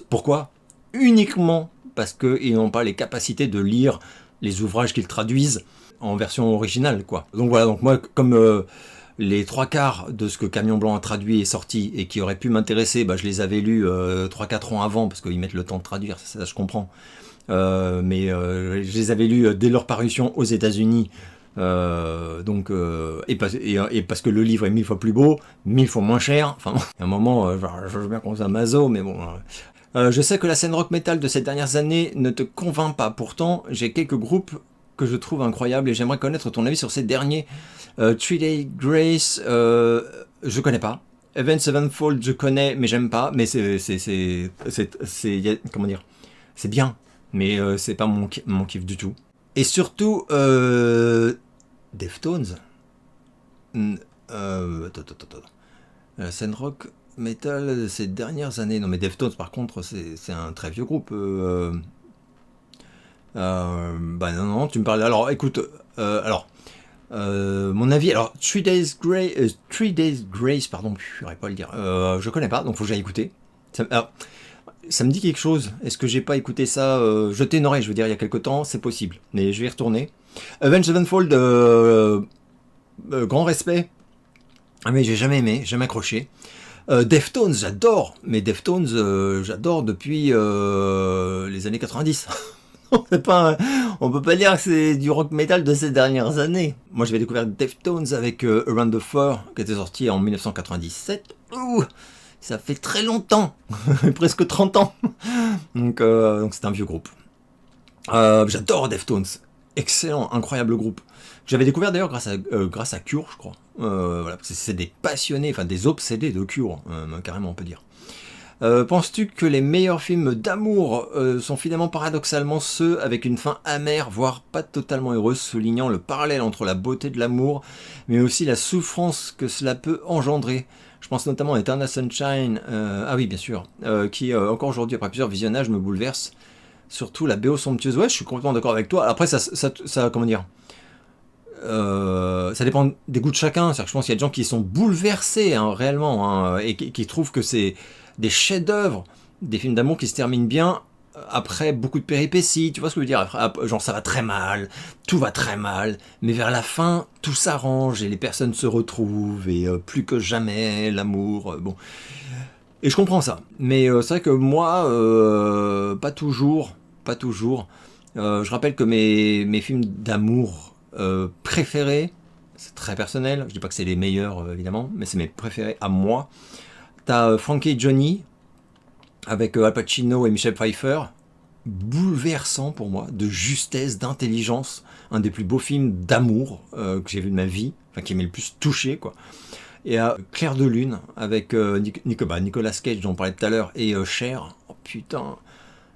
Pourquoi ? Uniquement parce qu'ils n'ont pas les capacités de lire les ouvrages qu'ils traduisent en version originale, quoi. Donc voilà, donc moi, comme les 3/4 de ce que Camion Blanc a traduit est sorti et qui aurait pu m'intéresser, je les avais lus 3-4 ans avant, parce qu'ils mettent le temps de traduire, ça je comprends. Mais je les avais lus dès leur parution aux États-Unis. Et parce que le livre est 1000 fois plus beau, 1000 fois moins cher. Enfin, à un moment, je veux bien qu'on soit maso, mais bon. Je sais que la scène rock metal de ces dernières années ne te convainc pas. Pourtant, j'ai quelques groupes que je trouve incroyables et j'aimerais connaître ton avis sur ces derniers. 3 Days Grace, je connais pas. Avenged Sevenfold, je connais, mais j'aime pas. Mais comment dire, c'est bien, mais c'est pas mon kiff du tout. Et surtout, Deftones. La scène rock metal ces dernières années. Non mais Deftones par contre c'est un très vieux groupe. Non, tu me parles. Alors écoute, mon avis, alors 3 Days Grace, pardon, je n'aurais pas à le dire. Je connais pas, donc faut que j'aille écouter. Ça me dit quelque chose. Est-ce que j'ai pas écouté ça jeter une oreille, je veux dire, il y a quelque temps, c'est possible. Mais je vais y retourner. Avenged Sevenfold, grand respect. Ah mais j'ai jamais aimé, jamais accroché. Deftones, j'adore. Mais Deftones, j'adore depuis les années 90. On peut pas dire que c'est du rock metal de ces dernières années. Moi j'avais découvert Deftones avec Around the Fur qui était sorti en 1997. Ouh, ça fait très longtemps, presque 30 ans. Donc c'est un vieux groupe. J'adore Deftones, excellent, incroyable groupe. J'avais découvert d'ailleurs grâce à Cure, je crois. Voilà, c'est des passionnés, enfin des obsédés de Cure, carrément on peut dire. Penses-tu que les meilleurs films d'amour sont finalement paradoxalement ceux avec une fin amère, voire pas totalement heureuse, soulignant le parallèle entre la beauté de l'amour, mais aussi la souffrance que cela peut engendrer? Je pense notamment à Eternal Sunshine, ah oui bien sûr, qui encore aujourd'hui après plusieurs visionnages me bouleverse, surtout la BO somptueuse. Ouais, je suis complètement d'accord avec toi. Après ça comment dire, ça dépend des goûts de chacun. C'est-à-dire que je pense qu'il y a des gens qui sont bouleversés hein, réellement hein, et qui trouvent que c'est des chefs-d'œuvre, des films d'amour qui se terminent bien après beaucoup de péripéties. Tu vois ce que je veux dire? Après, genre ça va très mal, tout va très mal, mais vers la fin tout s'arrange et les personnes se retrouvent et plus que jamais l'amour. Bon. Et je comprends ça. Mais c'est vrai que moi, pas toujours. Pas toujours. Je rappelle que mes films d'amour préférés, c'est très personnel, je dis pas que c'est les meilleurs évidemment, mais c'est mes préférés à moi. T'as Frankie et Johnny, avec Al Pacino et Michelle Pfeiffer, bouleversant pour moi, de justesse, d'intelligence, un des plus beaux films d'amour que j'ai vu de ma vie, enfin qui m'a le plus touché quoi. Et à Clair de Lune, avec Nicolas Cage dont on parlait tout à l'heure, et Cher, oh putain,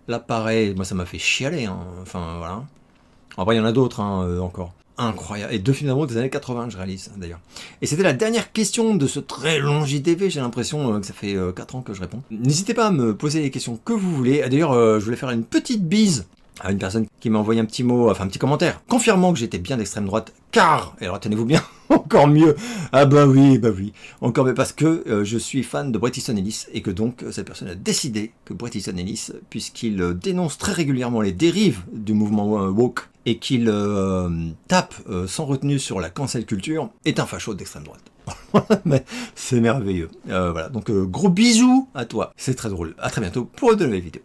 là pareil, moi ça m'a fait chialer, hein. Enfin voilà. Après il y en a d'autres hein, encore. Incroyable. Et 2 films d'amour des années 80, je réalise d'ailleurs. Et c'était la dernière question de ce très long JTV. J'ai l'impression que ça fait 4 ans que je réponds. N'hésitez pas à me poser les questions que vous voulez. D'ailleurs, je voulais faire une petite bise à une personne qui m'a envoyé un petit mot, enfin un petit commentaire, confirmant que j'étais bien d'extrême droite, car, et alors tenez-vous bien, encore mieux, ah bah oui, encore mieux parce que je suis fan de Bret Easton Ellis, et que donc cette personne a décidé que Bret Easton Ellis, puisqu'il dénonce très régulièrement les dérives du mouvement woke, et qu'il tape sans retenue sur la cancel culture, est un facho d'extrême droite. Mais c'est merveilleux. Voilà, donc gros bisous à toi, c'est très drôle. À très bientôt pour de nouvelles vidéos.